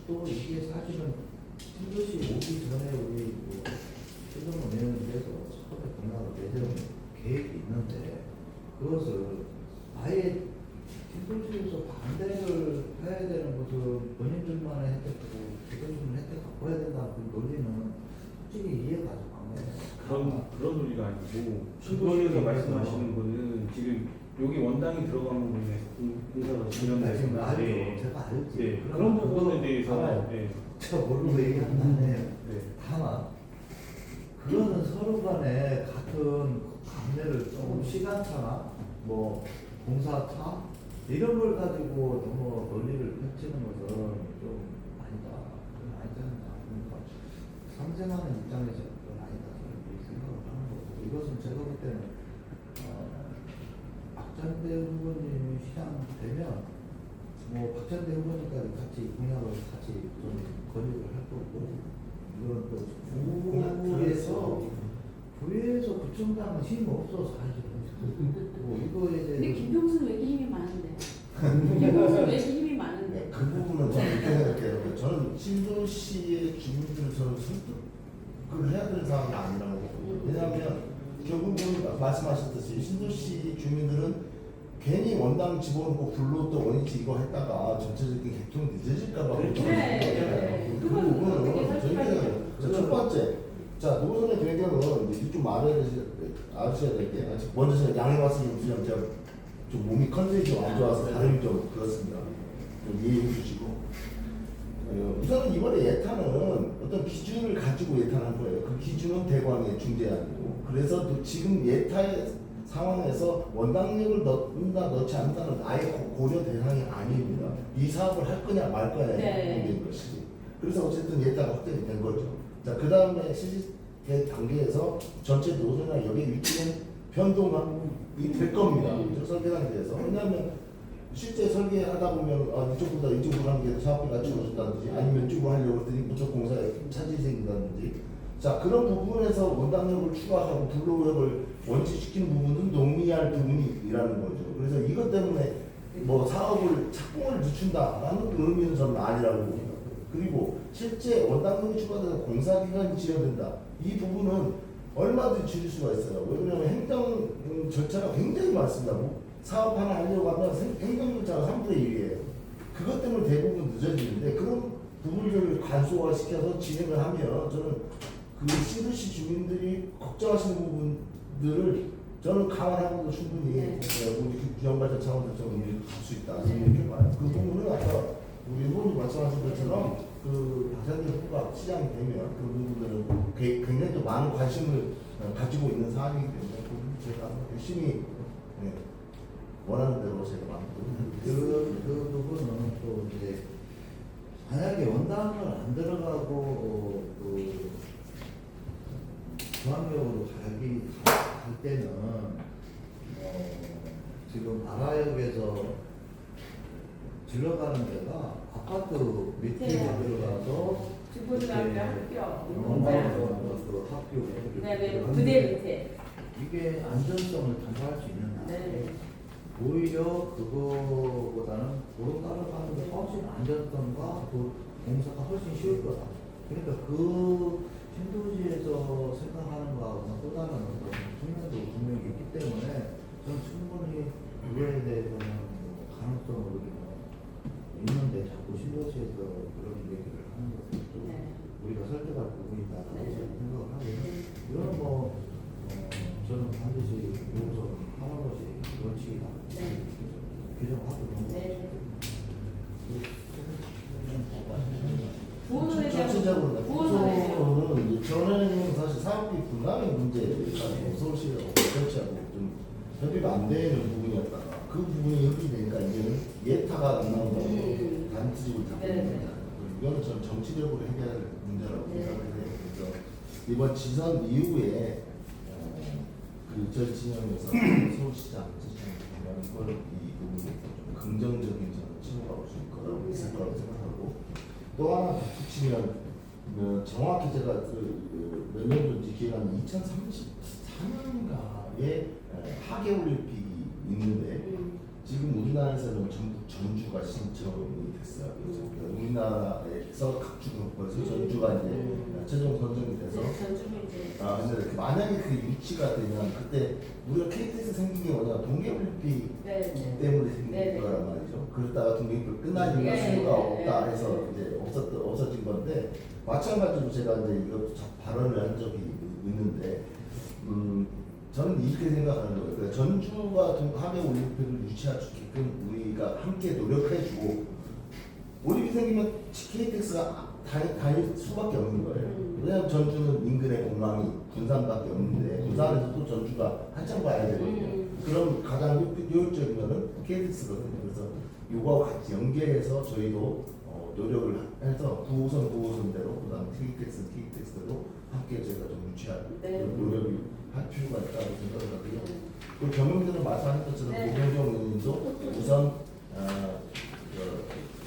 또 이게 사실은 신도시 오기 전에 우리 뭐 신도문 의원님께서 서울에 공약을 내세운 계획이 있는데 그것을 아예 신도시에서 반대를 해야 되는 것은 본인들만의 혜택이고 대통령의 혜택 갖고 해야 된다는 그 논리는 솔직히 이해가 안 가. 그런 논리가 아니고 신도시에서 말씀하시는 거는 지금 여기 원당이 들어가는 부분에 공사가 진행되는 지금 알죠. 건데 제가 알지. 네, 그런 부분에 대해서 알아요. 네, 제가 모르고 얘기한다네. 네. 다만 그거는 서로 간에 같은 감내를 조금 시간차나 뭐 공사차 이런 걸 가지고 너무 논리를 펼치는 것은 좀 아니다. 그건 아니잖아. 그러니까 상생하는 입장에서 그건 아니다. 저는 그렇게 생각을 하는 거고 이것은 제가 볼 때는 박찬대 후보님이 시장 되면 뭐 박찬대 후보님까지 같이 공약을 같이 좀 건의를 할 거고 이건 또 부에서 구청장은 힘이 없어 사실은. 뭐 이거에 근데 대해서 김종수는 왜 이렇게 힘이 많은데? 김종수는 왜 이렇게 힘이 네, 많은데? 그 부분은 저는 이렇게 생각해요. 저는 신도시의 주민들을 저는 설득을 해야 되는 상황이 아니라고 보거든요. 왜냐하면 결국은 말씀하셨듯이 신도시 주민들은 괜히 원당 집어넣고 불로또 원위치 이거 했다가 전체적인 개통이 늦어질까봐 그래. 그 그건 부분은 어떻게 저희 설득할 생각에요. 첫 번째, 자 노선의 변경은 이제 좀 아셔야 될 게, 먼저 제가 양해말씀 주시면 제가 좀 몸이 컨디션이 안 좋아서 발음이 좀 그렇습니다. 좀 이해해 주시고. 우선은 이번에 예탄은 어떤 기준을 가지고 예탄한 거예요. 그 기준은 대광의 중재안이고, 그래서 또 지금 예타의 상황에서 원당력을 넣는다 넣지 않는다는 아예 고려 대상이 아닙니다. 이 사업을 할 거냐 말 거냐의 네. 문제인 것이지. 그래서 어쨌든 예타가 확정이 된 거죠. 자, 그 다음에 실시된 단계에서 전체 노선이나 여기에 위치된 변동이 될 겁니다. 설계단에 대해서. 왜냐하면 실제 설계하다 보면 이쪽보다 이쪽으로 하는 게 사업비가 줄어든다든지 아니면 이쪽으로 하려고 했더니 부쩍 공사에 차질이 생긴다든지, 자 그런 부분에서 원당력을 추가하고 불로역을 원칙시키는 부분은 논의할 부분이라는 거죠. 그래서 이것 때문에 뭐 사업을 착공을 늦춘다라는 의미는 저는 아니라고 봅니다. 그리고 실제 원당력이 추가돼서 공사기간이 지연된다, 이 부분은 얼마든지 줄일 수가 있어요. 왜냐하면 행정 절차가 굉장히 많습니다. 사업 하나 하려고 하면 행정 절차가 3분의 1이에요. 그것 때문에 대부분 늦어지는데 그런 부분들을 간소화시켜서 진행을 하면 저는 그 신도시 주민들이 걱정하시는 부분들을 저는 감안하고도 충분히 네. 우리 균형발전 차원에서 좀 갈수 있다 이렇게 봐요. 그 부분은 아까 우리 후보님 말씀하신 것처럼 그 박찬대 후보가 시장이 되면 그 부분들은 굉장히 또 많은 관심을 가지고 있는 사안이기 때문에 그 부분 제가 열심히 원하는 대로 제가 만들고 그 부분은 또 이제 만약에 원당을 안 들어가고 그 중앙역으로 갈 때는 지금 아라역에서 들어가는 데가 아파트 밑에 들어가서 주부들한테 학교, 그 학교 그다음에 부대 밑에. 이게 안전성을 담보할 수 있는 네. 오히려 그거보다는 도로 따라가는 게 훨씬 안전성과 그 공사가 훨씬 쉬울 거다. 그러니까 그 신도시에서 생각하는 거하고는 또 다른 어떤 측면도 분명히 있기 때문에 저는 충분히 그거에 대해서는 뭐 가능성을 우리가 있는데 자꾸 신도시에서 그런 얘기를 하는 것은 또 네. 우리가 설득할 부분이다라고 네. 생각을 하고요. 이거는 뭐 저는 반드시 여기서 하는 것이 원칙이다. 네. 규정하고 네. 전체적으로 구조는 전에는 사실 사업비 분담의 문제가 서울시가 설치하고 좀 협의가 안 되는 부분이었다가 그 부분이 협의되니까 이제는 예타가 안 나온다고 단지직을 잡고 있습니다. 이거는 저는 정치적으로 해결할 문제라고 생각을 해요. 그래서 이번 지선 이후에 그 저희 진영에서 서울시장 보면 이거를 이 부분에 좀 긍정적인 저는 칭호가 올 수 있을 거라고 생각하고, 또 하나 덧붙이면 정확히 제가 몇 년 전인지 기억이 안 나는데 2034년가에 하계올림픽이 있는데 지금 우리나라에서는 전부 전주가 신청이 됐어요. 그래서 우리나라에서 해서 각주가 벌써 전주가 이제 최종 선정이 돼서 전주는 이제 근데 만약에 그 유치가 되면 그때 우리가 KTX 생긴 게 뭐냐 동계올림픽 네. 때문에 생긴 네. 거란 말이죠. 그러다가 동계올림픽 끝나니까 네. 수요가 없다 네. 해서 이제 없어진 건데 마찬가지로 제가 이제 이것도 발언을 한 적이 있는데 저는 이렇게 생각하는 거예요. 그러니까 전주가 하계 올림픽을 유치할 수 있게끔 우리가 함께 노력해주고 올림픽 생기면 KTX가 다닐 수밖에 없는 거예요. 왜냐하면 전주는 인근에 공항이 군산밖에 없는데 부산에서도 전주가 한참 가야 되거든요. 그럼 가장 효율적인 거는 KTX거든요. 그래서 이거와 같이 연계해서 저희도 노력을 해서 9호선 9호선대로 그다음 KTX대로 함께 저희가 좀 유치할 노력이 할 필요가 있다고 생각을 하고요. 그 경영진은 말씀하신 것처럼 고경정 의원님도 우선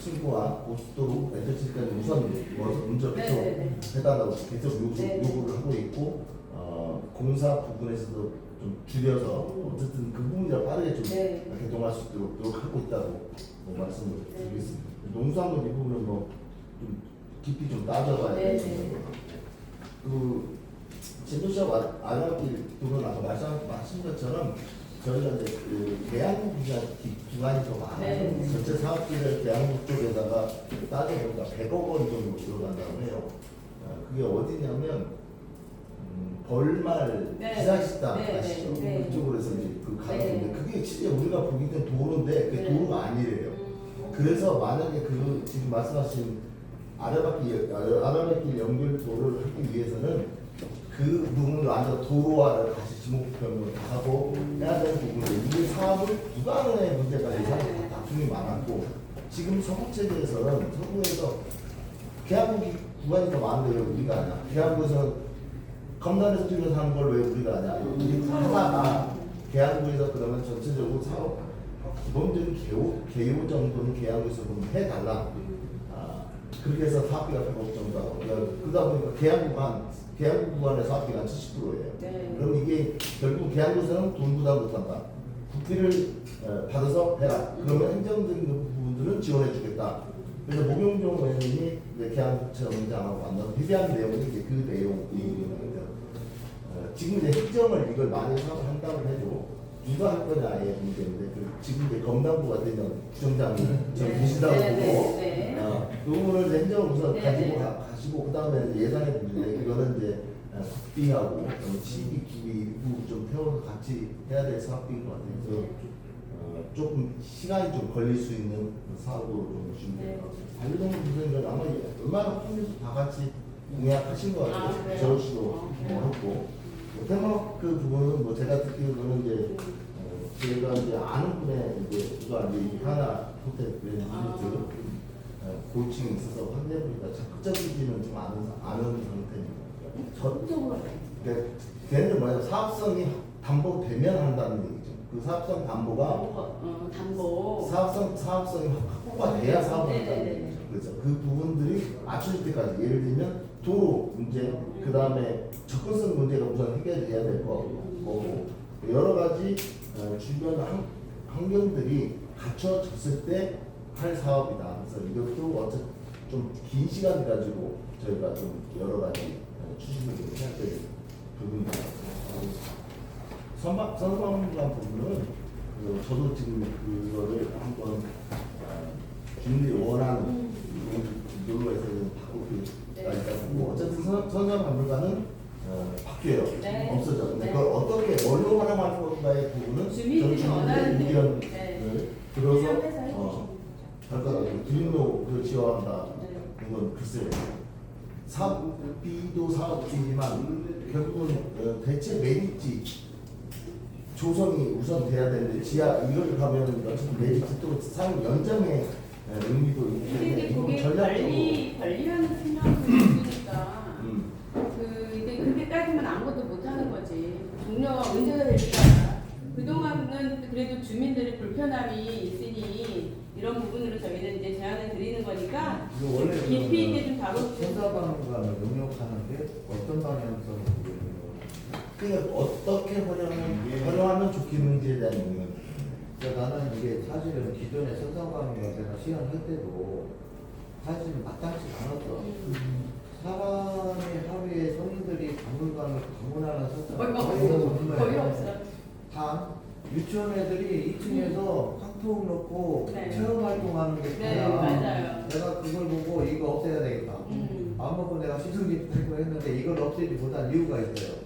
승부와 고속도로 엔터치까지 우선 먼저부터 해달라고 계속 요구를 하고 있고 공사 부분에서도 좀 줄여서 어쨌든 그 부분이라 빠르게 좀 개동할 수 있도록 노력하고 있다고 말씀을 드리겠습니다. 농수산물 이 부분은 좀 깊이 좀 따져봐야 되겠습니다. 그 제도시와 아래길 부분 아까 말씀하신 것처럼 저희가 이제 그 계양국 기관이 더 많아요. 전체 사업비를 계양국 쪽에다가 따져보니까 100억 원 정도 들어간다고 해요. 그게 어디냐면 벌말 기사식당 아시죠? 그쪽으로 해서 이제 그 가는데 그게 진짜 우리가 보기엔 도로인데 그게 도로가 아니래요. 그래서 만약에 그 지금 말씀하신 아래바퀴 연결도를 하기 위해서는 그 부분을 완전 도로화를 다시 지목표명을 하고 해야 되는 부분인데 이 사업을 구간의 문제가 예산에 다툼이 많았고 지금 서부체제에서는 서부에서 계양국이 구간이 더 많은데 왜 우리가 하냐? 계양국에서 검단에서 뛰면서 하는 걸 왜 우리가 하냐? 하다가 계양국에서 그러면 전체적으로 사업 기본적인 개요 정도는 계양국에서 좀 해달라. 그렇게 해서 사업비가 100억 정도 하고 그러다 보니까 계양국 구간의 사업비가 70%예요. 그럼 이게 결국 계양국에서는 돈 부담 못한다. 국비를 받아서 해라. 그러면 행정적인 부분들은 지원해 주겠다. 그래서 목용종 의원님이 계양국체험장하고 만나서 회의한 내용이 이제 그 내용이거든요. 지금 이제 행정을 이걸 많이 한다고 해도 누가 할 거냐의 문제인데 지금 이제 검단부가 되면 부총장이 저 계신다고 보고 그 부분을 이제 행정을 우선 가시고 그 다음에 예산에 문제 이거는 이제 국비하고 시비 기비 좀 태워서 같이 해야 될 사업인 것 같아요. 그래서 조금 시간이 좀 걸릴 수 있는 사업으로 좀 준비해요. 반려동 부서는 아마 얼마나 통해서 다 같이 공약하신 것 같아요. 저우 씨도 했고. 테마크 부분은 제가 듣기로는 이제 제가 이제 아는 분의 이제 누가 이제 하나 호텔 리조트 고층이 있어서 확인해 보니까 적극적이지는 좀 아는 상태입니다. 전적으로 걔네들 뭐냐 사업성이 담보되면 한다는 얘기죠. 그 사업성 담보가 사업성이 확보가 돼야 사업을 한다는 얘기죠. 그래서 그 부분들이 맞춰질 때까지 예를 들면 도로 문제, 그 다음에 접근성 문제가 우선 해결돼야 될 거고 여러 가지 주변 환경들이 갖춰졌을 때 할 사업이다. 그래서 이것도 어쨌든 좀 긴 시간 가지고 저희가 좀 여러 가지 추진을 해야 될 부분입니다. 선방관 부분은 저도 지금 그거를 한번 준비 원하는 놀러에서 바꾸기가 있다고 어쨌든 선정박물관은 바뀌어요. 없어져. 근데 그걸 어떻게 뭘로 활용할 건가의 부분은 주민들이 원하는 의견을 들어서 주민도 지원한다. 이건 글쎄요. 사업비도 사업비지만 결국은 대체 메리트 조성이 우선 돼야 되는데 지하 이걸 가면 어쨌든 메리트 또 사용 연장의 의미도 있기 때문에 근데 그게 전략적으로 관리하는 생각이 있으니까 이게 그렇게 따지면 아무것도 못하는 거지. 종료가 문제가 되니까 그동안은 그래도 주민들의 불편함이 있으니 이런 부분으로 저희는 이제 제안을 드리는 거니까 원래 깊이 있게 좀 다뤄주세요. 선사방관을 용역하는데 어떤 방향성으로 그러니까 어떻게 활용하면 좋겠는지에 대한 의견. 그러니까 나는 이게 사실은 기존의 선사방관 내가 시연할 때도 사실은 마땅치 않았어. 지역의 성인들이 방문관을 방문하는 거의 사람 거의 없어요. 다 유치원 애들이 2층에서 카톡 넣고 네. 체험 활동하는 게 네, 다야. 맞아요. 내가 그걸 보고 이거 없애야 되겠다. 안 먹고 내가 시설기 탈거 했는데 이걸 없애지 못한 이유가 있어요.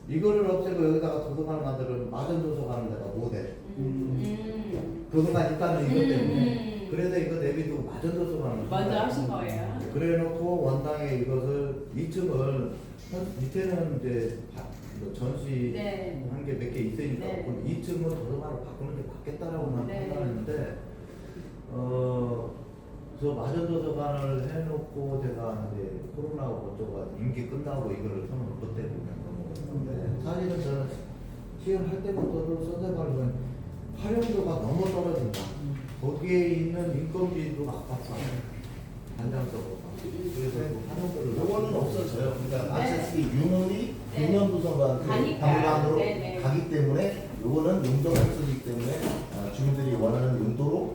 이거를 없애고 여기다가 도서관을 만들면 마전 도서관을 내가 못해. 도서관 있다는 이것 때문에. 그래서 이거 내비두고 마전 도서관을 먼저 하신 거예요. 그래 놓고 원당에 이것을 2층을 밑에는 이제 뭐 전시 네. 한 게 몇 개 있으니까 네. 2층은 도서관으로 바꾸는 게 맞겠다라고만 네. 판단했는데 저 마전 도서관을 해놓고 제가 이제 코로나가 어쩌고 임기 끝나고 이거를 손을 못대고 넘어갔는데 사실은 저는 시연할 때부터도 선생님은 활용도가 너무 떨어진다. 거기에 있는 인건비도 아깝다. 단장적으로. 그래서 그 활용도를 요거는 없어져요. 그러니까 네. 아시다시피 유물이 네. 공연 도서관 가니까. 방관으로 네, 네. 가기 때문에 요거는 용도가 없어지기 때문에 주민들이 원하는 용도로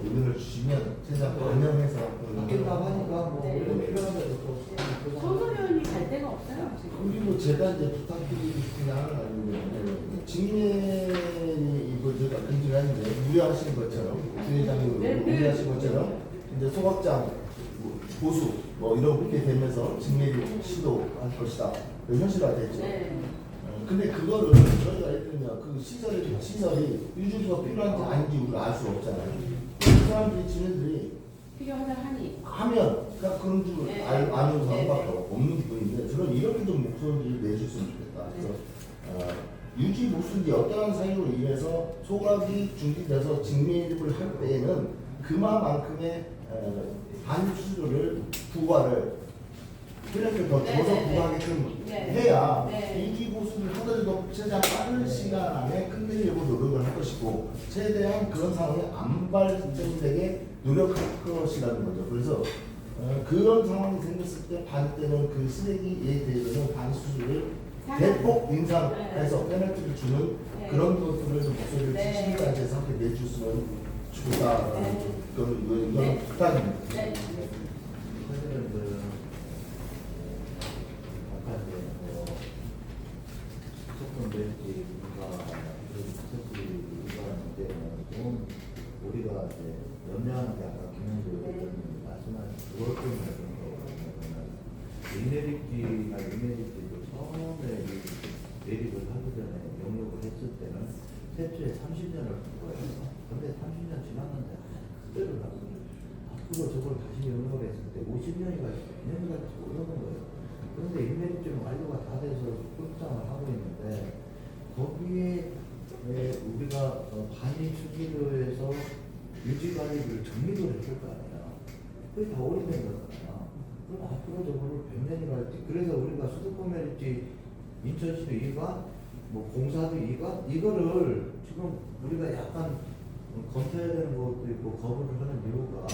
의견을 주시면 제가 반영해서 바뀐다고 하니까 뭐 네. 우리도 필요한데도 또 청소년이 갈 데가 없어요 지금. 그리고 제가 이제 부탁드리고 싶은 게 하나가 있는데 직면이 이거 제가 굉장한데 우려하시는 것처럼 부회장님 네, 네. 우려하신 것처럼 이제 소각장 보수 뭐 이렇게 되면서 직면이 시도할 것이다 현실화됐죠. 네. 근데 그거를 저희가 예를 들면 그 시설이 유주소가 필요한지 아닌지 우리가 알 수 없잖아요. 그 사람들이 지네들이 필요하다 하니. 하면 그러니까 그런 줄 네. 아는 네. 사람밖에 없는 부분인데 저는 이렇게 좀 목소리를 내줬으면 좋겠다. 그래서 유지 보수인지 어떠한 사유로 인해서 소각이 중지돼서 직매입을 할 때에는 그만큼의 반입 수수료를 부과를 그렇게 더 네, 줘서 네, 네. 부과하게끔 네. 해야 네. 유지 보수를 하더라도 최대한 빠른 시간 안에 끝내려고 노력을 할 것이고 최대한 그런 상황이 안 발생되게 노력할 것이라는 거죠. 그래서 그런 상황이 생겼을 때 반대는 그 쓰레기에 대해서는 반수수를 대폭 인상해서 페널티를 주는 네. 그런 것들을 좀 목소리를 네. 시민단체에서 함께 내줬으면 좋겠다라는 네. 이건 네. 부탁입니다. 네. 사실은 그 아까 이제 소품 벨트가 특히 이거하는데 좀 우리가 이제 연장하는 게 아까 김현주 의원님 말씀하신 그것 때문에 그런 거거든요. 이메리지나 이메리지도 처음에 이 매립을 하기 전에 영역을 했을 때는 세트에 30년을 한 거예요. 근데 30년 지났는데 그대로 가고 앞으로 저걸 다시 영역을 했을 때 50년이 갈수록 2년이 갈수록 오르는 거예요. 그런데 인내립증 완료가 다 돼서 출장을 하고 있는데 거기에 우리가 반입 수수료에서 유지관리비를 정리를 해줄 거 아니야. 그게 다 올인된 거잖아. 그럼 앞으로 저거를 100년이 갈지 그래서 우리가 수도권 메리지 인천시도 이관 뭐 공사도 이관 이거를 지금 우리가 약간 검토해야 되는 것도 있고 거부를 하는 이유가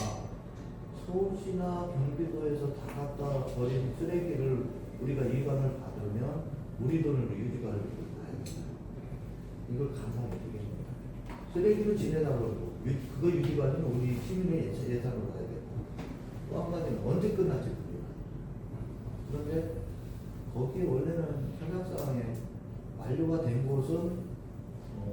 서울시나 경기도에서 다 갖다 버린 쓰레기를 우리가 이관을 받으면 우리 돈으로 유지관리비를 봐야겠다. 이걸 감사하게 되겠습니다. 쓰레기를 지내다 그러고 그거 유지관리는 우리 시민의 예산으로 가야 되고 또 한 가지는 언제 끝날지 모르겠다. 그런데 거기에 원래는 현장상에 완료가 된 곳은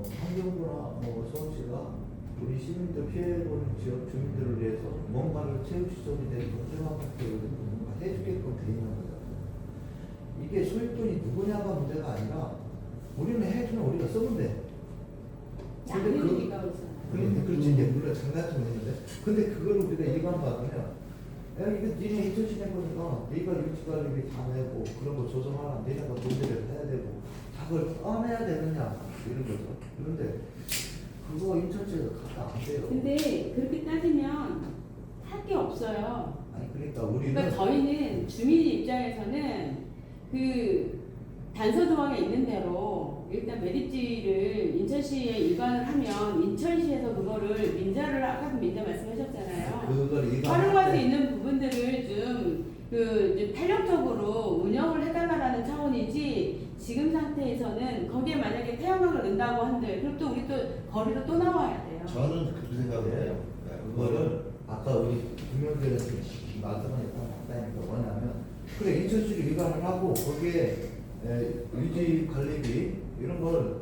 환경부나 뭐 서울시가 우리 시민들 피해보는 지역 주민들을 위해서 뭔가를 체육시설이 된 동생학교를 뭔가 해주게끔 돼 있는 거잖아요. 이게 소유권이 누구냐가 문제가 아니라 우리는 해주면 우리가 쓰면 돼. 근데 장르니까 그런데 그렇지 이제 물론 장단점은 있는데 근데 그걸 우리가 일반 받으면 야 이거 니네 2000시대 거니까 네가 유지관리비 다 내고 그런 거 조성하라 니네가 논의를 해야 되고 다 그걸 꺼내야 되느냐 이런 거죠. 그런데 그거 인천시에서 갖다 안 돼요. 근데 그렇게 따지면 할 게 없어요. 아니 그러니까 우리는 그러니까 저희는 주민 입장에서는 그 단서 조항에 있는 대로 일단 매립지를 인천시에 이관을 하면 인천시에서 그거를 민자를 아까도 민자 말씀하셨잖아요. 그걸 이거 활용할 수 있는 부분들을 좀 탄력적으로 운영을 해달라는 차원이지 지금 상태에서는 거기에 만약에 태양광을 넣는다고 한들 그럼 또 우리 또 거리로 또 나와야 돼요. 저는 그렇게 생각을 해요. 그거를 아까 우리 김명재 말씀하셨던 맞다니까 뭐냐면 그래 인천시를 이관을 하고 거기에 유지 관리비 이런 걸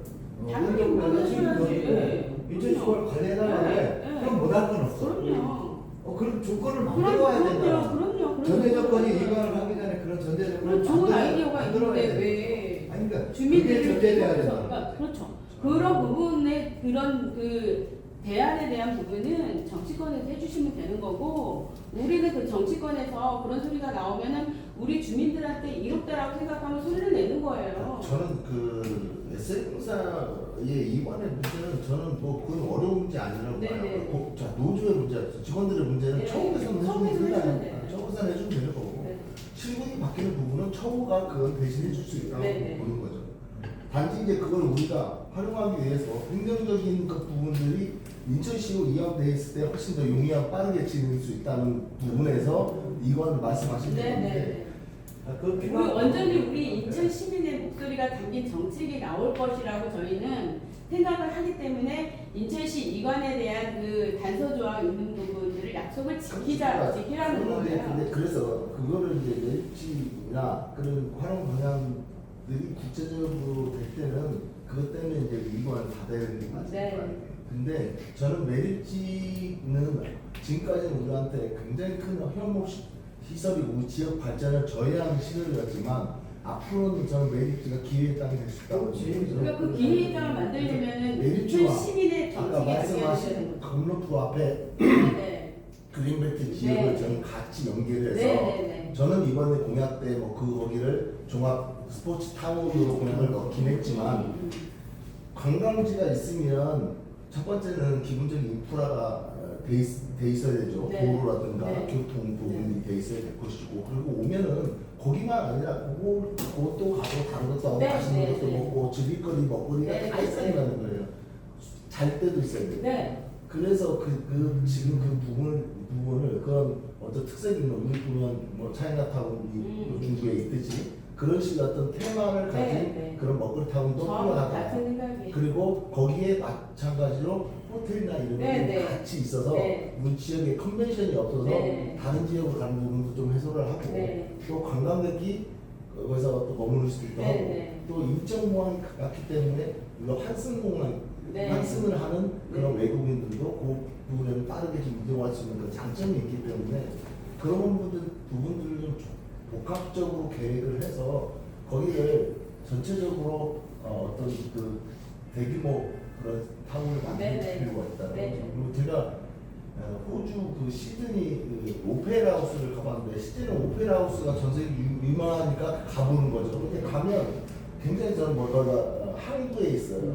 당연히 그거는 해줘야지. 인천시가 관리해달라고 해. 그럼 못할 건 없어. 그럼요. 그런 조건을 만들어야 된다. 그럼요. 전제 조건이 이관을 하기 전에 그런 전제 조건을 그런 좋은 아이디어가 만들어야 있는데 돼. 왜 아니 그러니까 그게 주민들이 전제돼야 된다. 그러니까 그렇죠. 그런 부분에 그런 그 대안에 대한 부분은 정치권에서 해주시면 되는 거고 우리는 그 정치권에서 그런 소리가 나오면은 우리 주민들한테 이롭다라고 생각하면 소리를 내는 거예요. 저는 그 SL공사의 이관의 문제는 저는 뭐 그건 어려운 문제 아니라고 봐요. 네네. 자 노조의 문제, 직원들의 문제는 네. 처우에서는 처우에서 해주면 해주면 된다. 돼요. 처우에서는 해주면 되는 거고 네. 실무이 바뀌는 부분은 처우가 그건 대신해 줄 수 있다고 네네. 보는 거죠. 단지 이제 그걸 우리가 활용하기 위해서 행정적인 그 부분들이 인천시로 이관돼 있을 때 훨씬 더 용이하고 빠르게 진행될 수 있다는 부분에서 이관을 말씀하신 건데 네네. 그 우리 완전히 우리 인천 시민의 목소리가 담긴 정책이 나올 것이라고 저희는 생각을 하기 때문에 인천시 이관에 대한 그 단서조항 있는 부분들을 약속을 지키라는 거예요. 근데 그래서 그거를 이제 멸치나 그런 활용 방향들이 국제적으로 될 때는 그것 때문에 이제 이관을 받아야 되는 게 맞아요. 네. 근데 저는 메리츠는 지금까지는 우리한테 굉장히 큰 혐오 시설이고 지역 발전을 저해하는 시설이었지만 앞으로는 저는 메리츠가 기회의 땅이 될 수 있다고 그렇지. 그러니까 그 기회의 땅을 만들려면은 인천 시민의 아까 정책이 말씀하신 되는 거죠. 건로프 앞에 네. 그린벨트 지역을 네. 저는 같이 연결해서 네네네. 저는 이번에 공약 때 뭐 그 거기를 종합 스포츠 타운으로 공약을 넣긴 했지만 관광지가 있으면 첫 번째는 기본적인 인프라가 돼 있어야 되죠. 네. 도로라든가 네. 교통 부분이 돼 있어야 될 것이고 그리고 오면은 거기만 아니라 그것도 가고 다른 것도 하고 네, 맛있는 네, 것도 네. 먹고 즐길거리 먹거리가 네, 다 네, 있어야 네. 된다는 거예요. 잘 때도 있어야 돼요. 네. 그래서 지금 그 부분을 그런 어떤 특색 있는 우리 보면 뭐 차이나타운이 중국에 있듯이 그런 식의 어떤 테마를 가진 네. 그런 먹거리 타운도 저하고 필요하다. 같은 생각이에요. 그리고 거기에 마찬가지로 호텔이나 이런 게 네. 같이 있어서 네. 우리 지역에 컨벤션이 없어서 네. 다른 지역으로 가는 부분도 좀 해소를 하고 네. 또 관광객이 거기서 또 머무를 수도 있고 네. 하고 네. 또 인적모함이 같기 때문에 우리가 환승공항 네. 환승을 하는 그런 네. 외국인들도 그 부분에는 빠르게 좀 이동할 수 있는 그 장점이 있기 때문에 그런 부분들을 좀 복합적으로 계획을 해서 거기를 전체적으로 어떤 그 대규모 그런 타운을 만들 네. 필요가 있다는 네. 거죠. 그리고 제가 호주 그 시드니 그 오페라 하우스를 가봤는데 시드니 오페라 하우스가 전 세계 유명하니까 가보는 거죠. 근데 가면 굉장히 저는 뭐가 항구에 있어요.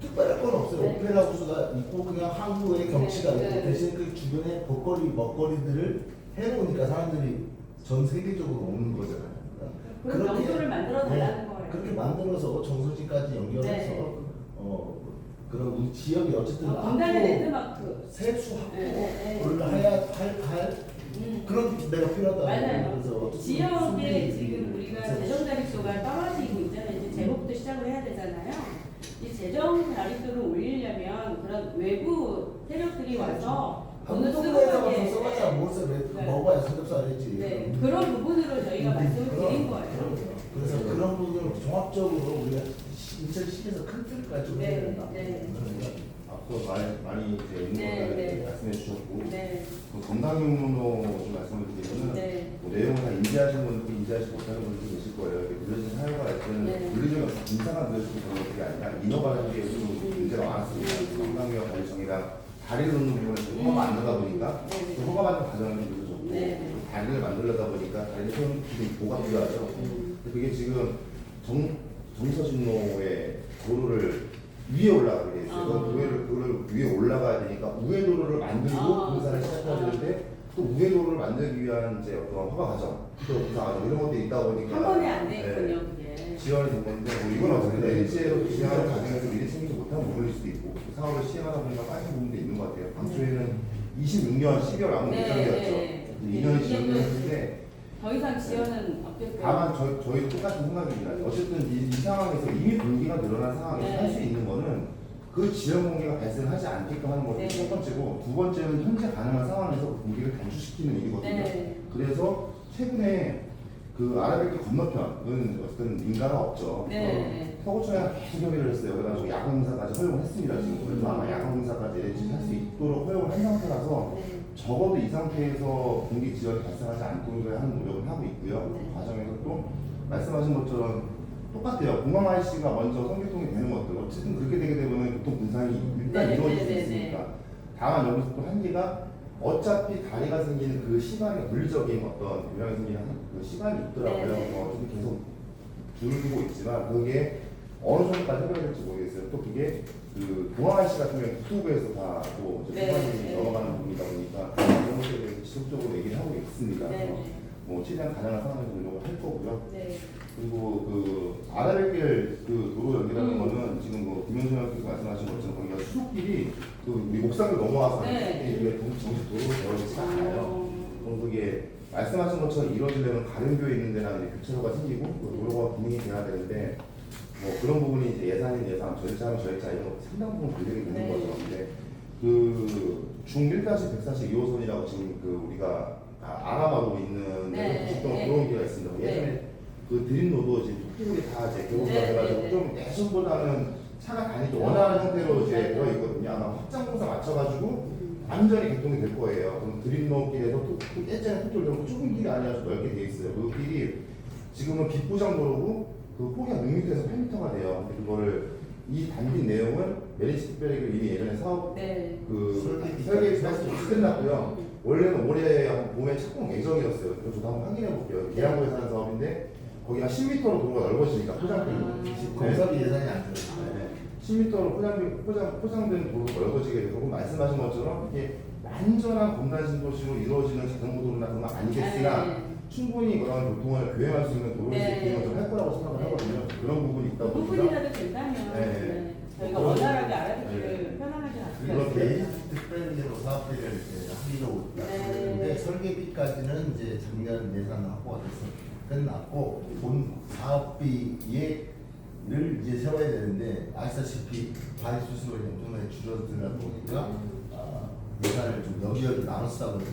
특별할 건 없어요. 네. 오페라 하우스가 있고 그냥 항구의 경치가 네. 있고 네. 대신 그 주변에 먹거리들을 해놓으니까 사람들이 전 세계적으로 오는 거잖아요. 그런 명소를 만들어 달라는 거예요. 그렇게 만들어서 정서지까지 연결해서 네. 그런 우리 지역이 어쨌든 공단의 랜드마크. 세수 네. 확보를 해야 할 그런 데가 필요하다. 맞아요. 그래서 어쨌든 지역에 수비, 지금 우리가 그래서 재정 자립도가 떨어지고 있잖아요. 이제 제목부터 시작을 해야 되잖아요. 이 재정 자립도를 올리려면 그런 외부 세력들이 와서 돈을 쓰고 한국에서 가게. 써봤자 못써 네. 먹어야 삼겹살 알지. 네, 그런 부분으로 저희가 말씀을 드린 거예요. 그래서 그런 부분을 종합적으로 우리가 인천시에서 큰 틀을 가지고 해야 네, 된다. 네. 앞서 많이 이제 있는 네, 것들을 네. 말씀해 주셨고 네, 그 건강용로 좀 말씀을 드리면은 네. 뭐 내용을 다 인지하시는 분들 인지하지 못하는 분들도 계실 거예요. 이렇게 물려진 사유가 있으면 네. 물리적인 인사가 늘어지고 그런 것들이 아니라 인허가라는 게 요즘 문제가 많았습니다. 건강위와 관리청이랑 다리를 놓는 부분을 허가 안 되다 보니까 네. 그 허가 받는 과정이 늦어졌고 네. 다리를 만들려다 보니까 다리를 세우는 기술이 보가 필요하죠. 근데 그게 지금 정서진로의 도로를 위에 올라가게 돼 있어요. 그걸 위에 올라가야 되니까 우회 도로를 만들고 공사를 시작해야 되는데 또 우회 도로를 만들기 위한 이제 어떤 허가 과정, 또 공사 과정 이런 것들이 있다 보니까 한 번에 안 네, 되거든요, 그게. 지연이 된 건데 뭐 이건 어차피 내일제로 진행하는 과정에서 미리 챙기지 못한 부분일 수도 있고 그 사업을 시행하다 보니까 빠진 부분도 있는 것 같아요. 당초에는 26년 12월 아무 네, 예정이었죠. 네. 2년이 지연됐는데 더 이상 지원은 없겠고. 다만 저희도 똑같은 생각입니다. 어쨌든 이 상황에서 이미 공기가 늘어난 상황에서 네. 할 수 있는 거는 그 지연 공기가 발생하지 않게끔 하는 것이 네. 첫 번째고 두 번째는 현재 가능한 상황에서 그 공기를 단축시키는 일이거든요. 네. 그래서 최근에 그 아라뱃길 건너편은 어쨌든 인가가 없죠. 네. 서구청에서 계속 협의를 했어요. 그래가지고 야간공사까지 허용을 했습니다. 지금 그래서 아마 야간공사까지 LH 할수 있도록 허용을 한 상태라서 네. 적어도 이 상태에서 공기 지연이 발생하지 않도록 하는 노력을 하고 있고요. 네. 그 과정에서 또 말씀하신 것처럼 똑같아요. 공항 IC가 먼저 성교통이 되는 것들 어쨌든 그렇게 되게 되면 교통 분산이 일단 네, 이루어질 네, 수 네, 있으니까 다만 여기서 또 한계가 어차피 다리가 생기는 그 시간이 물리적인 어떤 유량이 생기는 그 시간이 있더라고요. 네, 네. 어쨌든 계속 줄을 두고 있지만 그게 어느 정도까지 해결될지 모르겠어요. 또 그게 그 공항 IC 같은 경우는 국토부에서 다또 네, 소관이 네. 넘어가는 부분이다 보니까 그런 것에 대해서 지속적으로 얘기를 하고 있습니다. 네. 그래서 뭐 최대한 가능한 상황에서 노력을 할 거고요. 네. 그리고 그 아라뱃길 그 도로 연결하는 거는 지금 뭐 김현수 형께서 말씀하신 것처럼 거기가 수도길이 그 우리 목산을 넘어와서 네. 이게 정식 도로로 되어지지가 않아요. 그럼 그게 말씀하신 것처럼 이루어지려면 가름교에 있는 데나 이제 교차로가 생기고 그 도로가 기능이 돼야 되는데 뭐 그런 부분이 이제 예산인 예산, 절차는 절차 이런 거 상당 부분 걸리게 되는 네. 거죠. 근데 그 중1-142호선이라고 지금 그 우리가 아람하고 있는 네. 고속도로 네. 들어온 데가 있습니다. 예전에 네. 그 드림로도 지금 토끼들이 다 이제 개봉을 네, 해가지고 네, 좀 예전보다는 차가 다니기 원하는 형태로 이제 네. 되어 있거든요. 아마 확장공사 맞춰가지고 완전히 개통이 될 거예요. 그럼 드림로길에서 또 예전에 토끼들 좁은 길이 아니라서 넓게 돼 있어요. 그 길이 지금은 빗부장도로고 그 폭이가 6m에서 8m가 돼요. 근데 그거를 이 담긴 내용은 메리츠 특별회를 이미 예전에 사업 네. 그 설계 끝났고요. 원래는 올해 봄에 착공 예정이었어요. 그래서 저도 한번 확인해 볼게요. 계양구에서 하는 사업인데 거기가 10m로 도로가 넓어지니까 포장길로 공사비 예산이 안 들어요. 10m로 포장된 도로가 넓어지게 되고 말씀하신 것처럼 이게 완전한 공단 신도시로 이루어지는 자전거 도로나 그런 건 아니겠으나 네. 충분히 그런 교통을 교행할 수 있는 도로를 네. 지키는 것을 할 거라고 생각을 하거든요. 그런 부분이 있다 보니까 부분이라도 된다면 네. 네. 저희가 원활하게 알아듣기를 편안하게 그리고 할수 개인 있어요. 특별히로 사업비를 이제 합의적으로 네. 네. 설계비까지는 이제 작년 예산 확보가 돼서 끝났고 본 사업비를 이제 세워야 되는데 아시다시피 과일 수수료가 엄청나게 줄어들다 보니까 예산을 좀 여기저기 나눠쓰다 보니까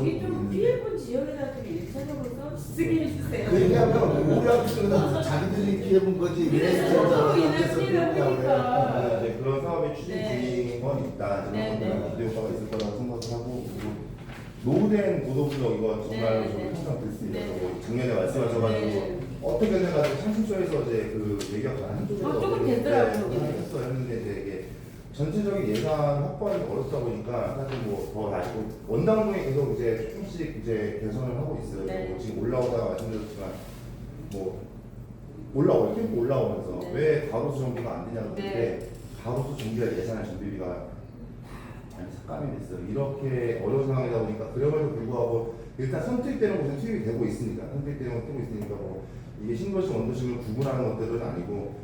우리 좀 피해본 지역에다 좀 일차적으로 쓰게 해주세요. 그 얘기하면 우리가 자기들이 피해본 거지 왜 서로 인한 그래서 피해를 그러냐고 보니까. 네, 그런 사업이 추진 네. 중인 건 있다. 네, 네. 기대 효과가 있을 거라고 생각을 하고 그리고 노후된 고도부역 이거 정말 네, 저도 네. 항상 듣습니다. 네. 뭐 작년에 말씀하셔가지고 네. 어떻게 돼가지고 창신소에서 이제 그 얘기가 한쪽에서 조금 됐더라고요. 했어요. 했는데 이제 이게 전체적인 예산 확보하기 어렵다 보니까 사실 뭐더 나고 원당동에 계속 이제 조금씩 이제 개선을 하고 있어요. 네. 뭐 지금 올라오다가 말씀드렸지만 뭐 올라와요. 캠프 올라오면서 네. 왜 가로수 정비가 안 되냐고 네. 했는데 가로수 정비와 예산의 정비비가 많이 삭감이 됐어요. 이렇게 어려운 상황이다 보니까 그럼에도 불구하고 일단 선택되는 곳에 투입이 되고 있습니다. 선택되는 곳에 되고 있으니까 뭐 이게 신도시 원도심을 구분하는 것들은 아니고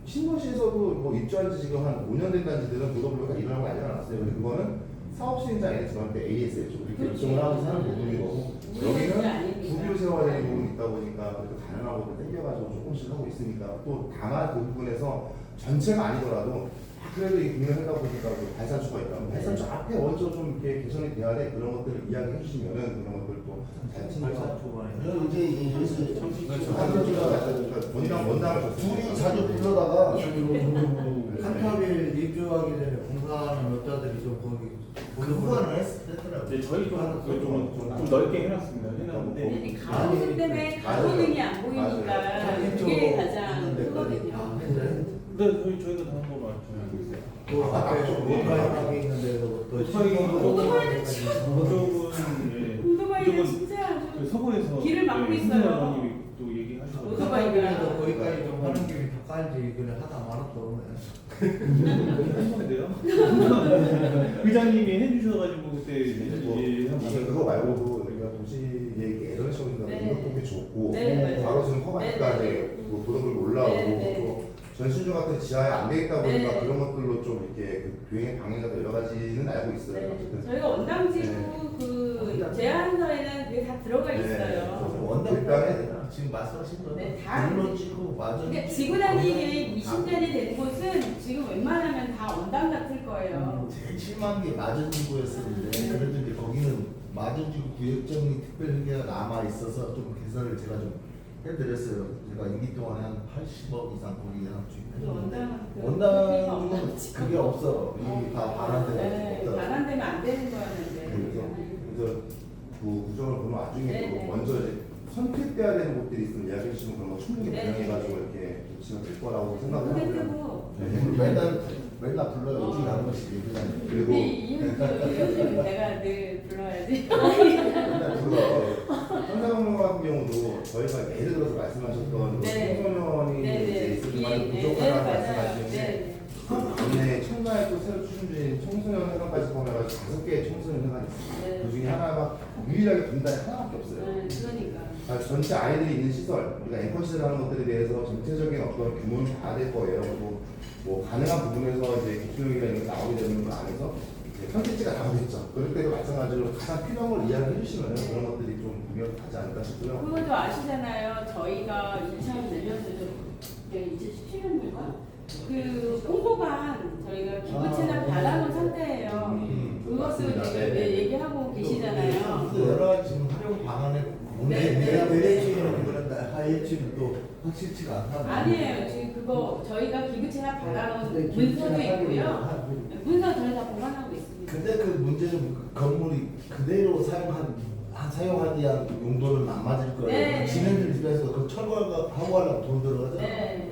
신도시에서도 뭐 입주한 지 지금 한 5년 된 단지들은 도로블록가 일어나고 난리가 났어요. 근데 그거는 사업 시행자에 저한테 AS죠. 이렇게 결정을 하면서 하는 부분인 거고 여기는 구비를 세워야 되는 부분이 있다 보니까 그래도 가능한 것들 땡겨가지고 조금씩 하고 있으니까 또 다만 그 부분에서 전체가 아니더라도 그래도 이 국민을 하다 보니까 그 발산초가 있다. 발산초 앞에 먼저 좀 이렇게 개선이 돼야 돼. 그런 것들을 이야기해 주시면은 그런 것들 또잘 챙겨서 그리고 이제 원당을 둘이 자주 불러다가 한탑일 입주하기 전에 공사하는 여자들이 좀 거기 그거는 했더라고요. 이제 저희 좀 넓게 해놨습니다. 해놨는데 가로수 때문에 가로등이 안 보이니까 맞아요. 그게 가장 있는데 크거든요. 근데 저희가 다 한번 말씀하고 있어요. 그 앞에 오토바이 있는데도 또 오토바이는 참 그쪽은 오토바이는 진짜 그 서구에서 길을 막고 네, 있어요. 훈련원님이 또 얘기하셨거든요. 오토바이가 거기까지 좀 하는 길이 더 깔지 그래 하다 말았어. 했는데요. 의장님이 해주셔가지고 그때 이게 그거 말고도 우리가 도시 얘기 예전에 처음인가 네. 운동폭이 좁고 네, 맞아요. 바로 지금 허가까지 네, 도덕을 올라오고 네, 네. 또 전신주 같은 지하에 안 돼 있다 보니까 네. 그런 것들로 좀 이렇게 그 교행의 방해가 여러 가지는 알고 있어요. 네. 어쨌든 저희가 원당지구 그 제안서에는 그게 다 들어가 네. 있어요. 원당에 지금 말씀하신 거 네, 다 물론 찍고 맞아. 그러니까 지구 단위의 20년이 된 곳은 지금 웬만하면 다 원당 같을 거예요. 제일 심한 게 마전지구였었는데 그래도 이제 거기는 마주지구 구역정리 특별회계가 남아 있어서 좀 개선을 제가 좀 해드렸어요. 제가 임기 동안에 한 80억 이상 거기 한 그 원당은 그 원당은 그게 없어. 이게 다 네, 반환되는 없다. 반환되면 안 되는 거였는데. 그래서 그 구조를 보는 와중에 네, 또 네. 먼저 이제 선택돼야 되는 곳들이 있으면 이야기해 주시면 그런 거 충분히 네, 반영해가지고 이렇게 조치가 될 거라고 생각을 그게 하고요. 뜨고. 맨날 불러요. 일주일에 한 번씩 얘기하는. 그리고 이현주 내가 늘 불러야지. 맨날 불러. 청소년 같은 경우도 저희가 예를 들어서 말씀하셨던 네. 청소년이 네네. 이제 있을 때만 부족하다고 말씀하시는데 국내 청라에 또 새로 추진 중인 청소년 회관까지 포함해서 5개의 청소년 회관이 있습니다. 네. 그 중에 하나가 유일하게 분단이 하나밖에 없어요. 그러니까. 전체 아이들이 있는 시설, 우리가 앵커 시설하는 것들에 대해서 전체적인 어떤 규모는 봐야 될 거예요. 그리고 뭐 가능한 부분에서 이제 기술력이라는 게 나오게 되는 거 안에서 이제 선택지가 나오겠죠. 그럴 때도 마찬가지로 가장 필요한 걸 이야기해 주시면 그런 것들이 좀 분명히 가지 않을까 싶고요. 그것도 아시잖아요. 저희가 2000년도 2017년인가? 그 홍보관 저희가 기부채납 받아놓은 상태예요. 그것도 맞습니다. 지금 네. 얘기하고 계시잖아요. 또 여러 가지 지금 활용 방안에 네. 내려치기는 그런데 하이치는 또 확실치가 않다. 아니에요. 지금 그거 저희가 기부채납 받아놓은 문서도 있고요. 문서 저희 다 보관하고 있습니다. 근데 그 문제는 그 건물이 그대로 사용하기 위한 용도는 안 맞을 거예요. 네. 지네들 집에서 그 철거하고 하려면 돈 들어가잖아. 네.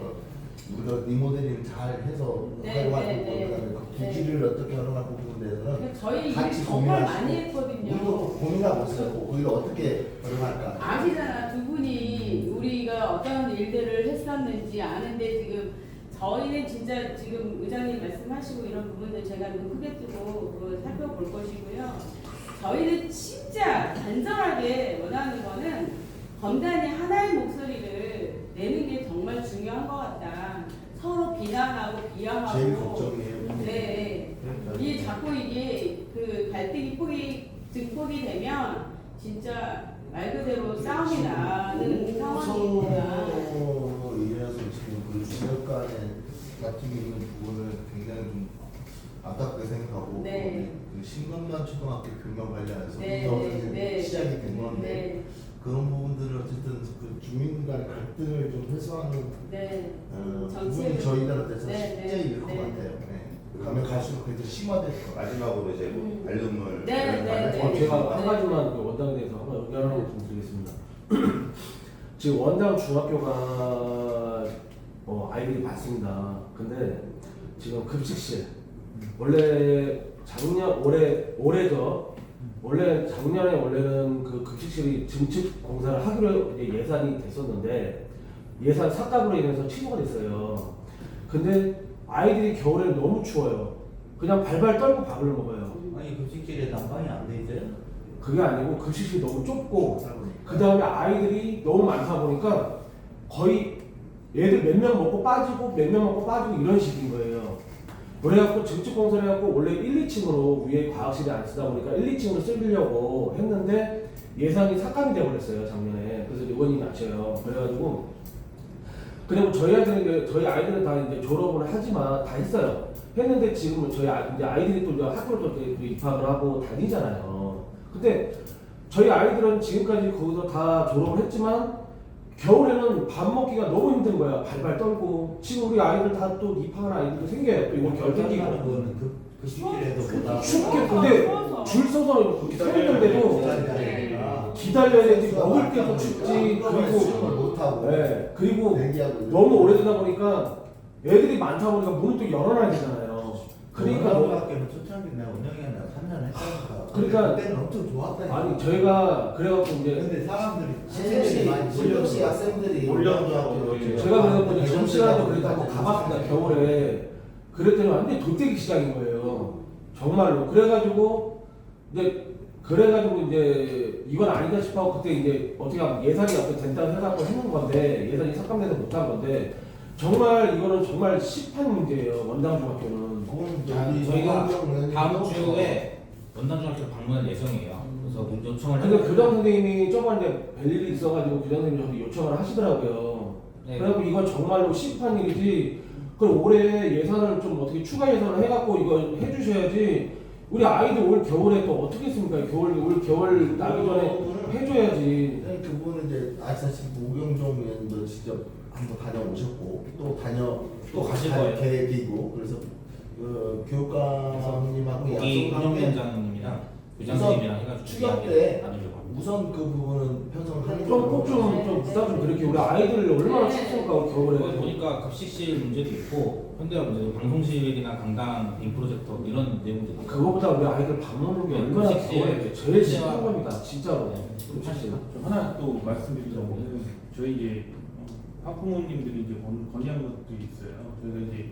우리가 리모델링 잘 해서 네, 활용할 네, 거고 네. 그다음에 그 부지를 어떻게 활용할 부분에 대해서는 저희 일 같이 정말 고민하시고 많이 했거든요. 우리도 고민하고 있어요. 거기를 어떻게 활용할까. 아시잖아. 두 분이 우리가 어떤 일들을 했었는지 아는데 지금 저희는 진짜 지금 의장님 말씀하시고 이런 부분들 제가 눈 크게 뜨고 그걸 살펴볼 것이고요. 저희는 진짜 간절하게 원하는 거는 건단이 하나의 목소리를 내는 게 정말 중요한 것 같다. 서로 비난하고 비하하고. 제일 걱정이에요. 네. 이 자꾸 이게 그 갈등이 증폭이 되면 진짜 말 그대로 싸움이 나는 상황입니다. 우선으로 인해서 지금 그 지역 간에 다툼이 있는 부분을 굉장히 좀 안타깝게 생각하고 네. 그 신건만 초등학교 교명 관련해서 네, 네, 시작이 된 건데 네. 그런 부분들을 어쨌든 그 주민 간의 갈등을 좀 해소하는 네. 부분이 저희들한테서 네, 숙제일 것 네. 같아요. 네. 가면 갈수록 그게 더 심화될 것 같아요. 마지막으로 이제 뭐 반려동물 네, 네. 제가 한 네. 가지만 그 원당에 대해서 한번 의견을 좀 드리겠습니다. 지금 원당 중학교가 아이들이 많습니다. 근데 지금 급식실 원래 원래 작년에 원래는 그 급식실이 증축 공사를 하기로 이제 예산이 됐었는데 예산 삭감으로 인해서 취소가 됐어요. 근데 아이들이 겨울에 너무 추워요. 그냥 발발 떨고 밥을 먹어요. 아니 급식실에 난방이 안 돼 있어요? 그게 아니고 급식실이 너무 좁고 그 다음에 아이들이 너무 많다 보니까 거의 얘들 몇 명 먹고 빠지고 몇 명 먹고 빠지고 이런 식인 거예요. 그래갖고 증축 공사를 해갖고 원래 1, 2층으로 위에 과학실이 안 쓰다 보니까 1, 2층으로 쓰려고 했는데 예산이 삭감이 돼버렸어요 작년에. 그래서 의원님이 아셔요. 그래가지고 그리고 저희 아이들은 다 이제 졸업을 하지만 다 했어요. 했는데 지금 이제 아이들이 또 학교를 또 입학을 하고 다니잖아요. 근데 저희 아이들은 지금까지 거기서 다 졸업을 했지만 겨울에는 밥 먹기가 너무 힘든 거야. 발발 떨고. 지금 우리 아이들 다 또 입학한 아이들도 생겨요. 또 이거 결 생기고. 거는 그 시기에도 보다 춥게 근데 줄 서서 그렇게 서 있는데도 기다려야 되지. 먹을 때도 춥지. 그리고 못하고 그리고 대기하고 너무 오래되다 보니까 애들이 많다 보니까 문을 또 열어놔야 되잖아요. 그러니까 학교는 초창기 내가 운영해 내가 3년 했다니까. 그러니까 그때는 엄청 좋았다니까. 아니 저희가 그래갖고 이제 근데 사람들이 실력시 학생들이 올려주고 제가 그래서 이제 점심시간도 그래도 한번 가봤습니다. 겨울에. 그랬더니 완전히 돗대기 시장인 거예요. 정말로. 그래가지고 이제 이건 아니다 싶어 그때 이제 어떻게 하면 예산이 어떻게 된다고 해갖고 해놓은 건데 예산이 삭감돼서 못한 건데 정말 이거는 정말 심한 문제예요. 원당 중학교는. 저희가 다음 주에 원당중학교 방문할 예정이에요. 그래서 문제 요청을 근데 해가지고 교장 선생님이 저번에 뵐 일이 있어가지고 교장 선생님이 저한테 요청을 하시더라고요. 네. 그래갖고 이건 정말로 심한 일이지. 그럼 올해 예산을 좀 어떻게 추가 예산을 해갖고 이거 해주셔야지. 우리 아이들 올 겨울에 또 어떻게 했습니까? 올 겨울 나기 전에 해줘야지. 네, 그분은 이제 아시다시피 우경종 의원도 직접 한번 다녀오셨고 또 가실 갈 거예요? 계획이고 그래서 그 교육감님하고 거기 약속을 하는데 운영위원장님이랑 부장님이랑 해가지고 추석 때 나누려고 합니다. 우선 그 부분은 편성하는 좀 부담 좀 그렇게 우리 아이들 얼마나 춥습니까 거기 겨울에. 보니까 급식실 문제도 있고 현대화 문제도 방송실이나 강당 빔 프로젝터 이런 내용도 있고 그거보다 우리 아이들 밥 먹는 게 얼마나 급식실, 겨울에 제일 심한 겁니다 진짜로. 사실 좀 하나 또 말씀드리자면 저희 이제 학부모님들이 이제 건의한 것들이 있어요. 저희가 이제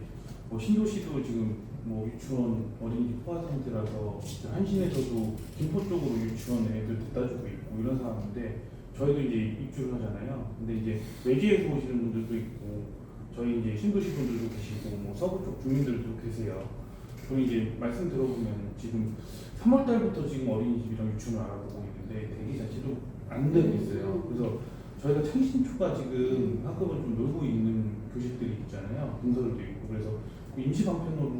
뭐 신도시도 지금 뭐 유치원 어린이집 포화 상태라서 한신에서도 김포 쪽으로 유치원 애들 데려다 주고 있고 이런 상황인데 저희도 이제 입주를 하잖아요. 근데 이제 외지에서 오시는 분들도 있고 저희 이제 신도시 분들도 계시고 뭐 서부 쪽 주민들도 계세요. 저희 이제 말씀 들어보면 지금 3월 달부터 지금 어린이집이랑 유치원을 알아보고 있는데 대기 자체도 안 되고 있어요. 그래서 저희가 창신초가 지금 학급을 좀 놀고 있는 교실들이 있잖아요. 동서들도 있고 그래서 그 임시 방편으로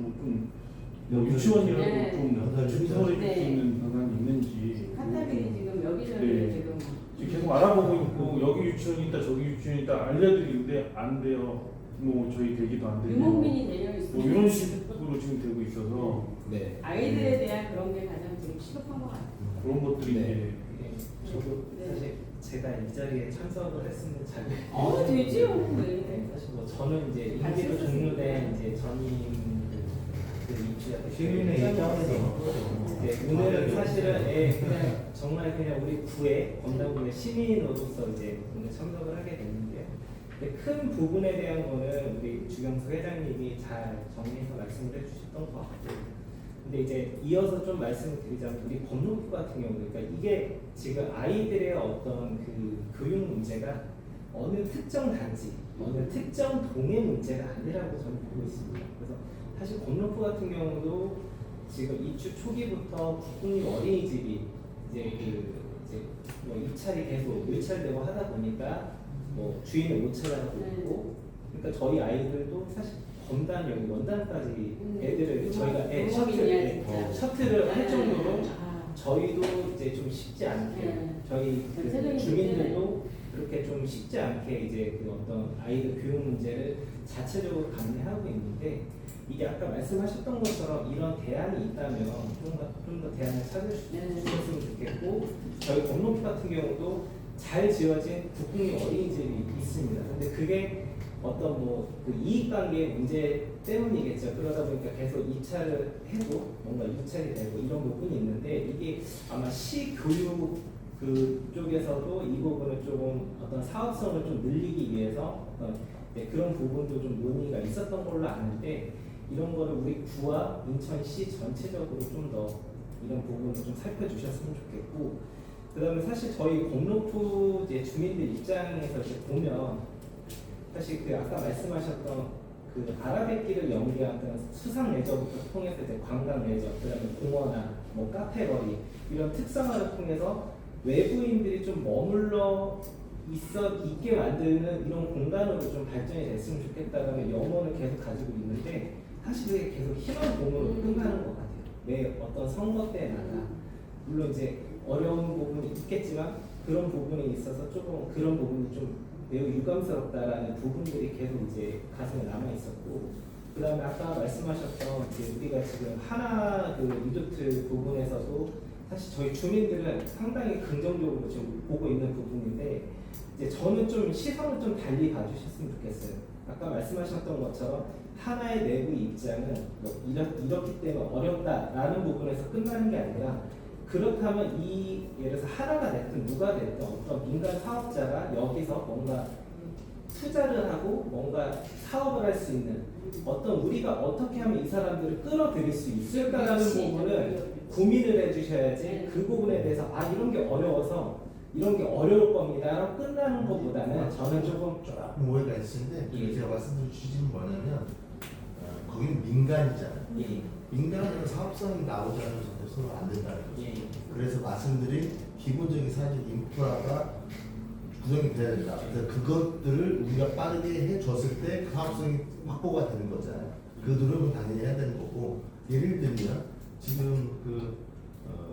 좀뭐 유치원이라도 네. 좀 네. 준설해 줄 수 네. 있는 방안이 있는지 카타들이 지금 여기저기 네. 지금 지금 계속 알아보고 있고 여기 유치원이 있다 저기 유치원이 있다 알려드리는데 안 돼요. 뭐 저희 대기도 안 되고 유목민이 내려 뭐 있습니다. 이런 식으로 지금 되고 있어서 네. 아이들에 대한 그런 게 가장 지금 시급한 것 같아요. 그런 것들이 네. 이제 저도 네. 사실 제가 이 자리에 참석을 했으면 잘 되지요. 왜? 네, 사실 뭐 저는 이제 같이 임기로 했었으니까. 종료된 이제 전임 그 입주자 시민의 입장에서 오늘은 사실은 그냥 정말 그냥 우리 구에 건담군의 시민으로서 이제 오늘 참석을 하게 됐는데요. 근데 큰 부분에 대한 거는 우리 주경수 회장님이 잘 정리해서 말씀을 해주셨던 것 같고. 근데 이제 이어서 좀 말씀을 드리자면 우리 법무부 같은 경우 그러니까 이게 지금 아이들의 어떤 그 교육 문제가 어느 특정 단지, 어느 특정 동의 문제가 아니라고 저는 보고 있습니다. 그래서 사실 법무부 같은 경우도 지금 입주 초기부터 국공립 어린이집이 이제 뭐 입찰이 계속 밀찰되고 하다 보니까 뭐 주인을 못 찾아가고 있고 그러니까 저희 아이들도 사실 검단 여기 원단까지 애들을 저희가 셔틀을 할 정도로 저희도 이제 좀 쉽지 않게 네. 저희 그 전체적인 주민들도 그렇게 좀 쉽지 않게 이제 그 어떤 아이들 교육 문제를 자체적으로 감내하고 있는데 이게 아까 말씀하셨던 것처럼 이런 대안이 있다면 좀 더 대안을 찾으셨으면 좋겠고 저희 법무부 같은 경우도 잘 지어진 국공립 어린이집이 있습니다. 근데 그게 어떤 그 이익관계 문제 때문이겠죠. 그러다 보니까 계속 입찰을 해도 뭔가 유찰이 되고 이런 부분이 있는데 이게 아마 시교육 그쪽에서도 이 부분을 조금 어떤 사업성을 좀 늘리기 위해서 어떤 그런 부분도 좀 논의가 있었던 걸로 아는데 이런 거를 우리 구와 인천시 전체적으로 좀 더 이런 부분을 좀 살펴주셨으면 좋겠고 그다음에 사실 저희 공로포 이제 주민들 입장에서 이제 보면 사실 그 아까 말씀하셨던 그 아라뱃길을 연계하던 수상 레저부터 통해서 이제 관광 레저, 그다음에 공원이나 뭐 카페거리 이런 특성화를 통해서 외부인들이 좀 머물러 있게 만드는 이런 공간으로 좀 발전이 됐으면 좋겠다라는 염원을 계속 가지고 있는데 사실 그게 계속 희망공으로 끝나는 것 같아요. 매 어떤 선거 때마다 물론 이제 어려운 부분이 있겠지만 그런 부분에 있어서 조금 그런 부분이 좀 매우 유감스럽다라는 부분들이 계속 이제 가슴에 남아 있었고 그 다음에 아까 말씀하셨던 이제 우리가 지금 하나 그 리조트 부분에서도 사실 저희 주민들은 상당히 긍정적으로 지금 보고 있는 부분인데 이제 저는 좀 시선을 좀 달리 봐주셨으면 좋겠어요. 아까 말씀하셨던 것처럼 하나의 내부 입장은 뭐 이렇기 때문에 어렵다라는 부분에서 끝나는 게 아니라 그렇다면 예를 들어서 하나가 됐든 누가 됐든 어떤 민간 사업자가 여기서 뭔가 투자를 하고 뭔가 사업을 할 수 있는 어떤 우리가 어떻게 하면 이 사람들을 끌어들일 수 있을까라는 부분을 고민을 해주셔야지 그 부분에 대해서 이런 게 어려워서 이런 게 어려울 겁니다라고 끝나는 것보다는 저는 조금 오해가 있는데 예. 제가 말씀드린 취지는 뭐냐면 거기는 민간이잖아요. 예. 민간은 사업성이 나오지 않으면 서로 안 된다는 거죠. 예. 그래서 말씀드린 기본적인 사회적 인프라가 구성이 돼야 된다. 그래서 그것들을 우리가 빠르게 해줬을 때 그 사업성이 확보가 되는 거잖아요. 그 노력은 당연히 해야 되는 거고 예를 들면 지금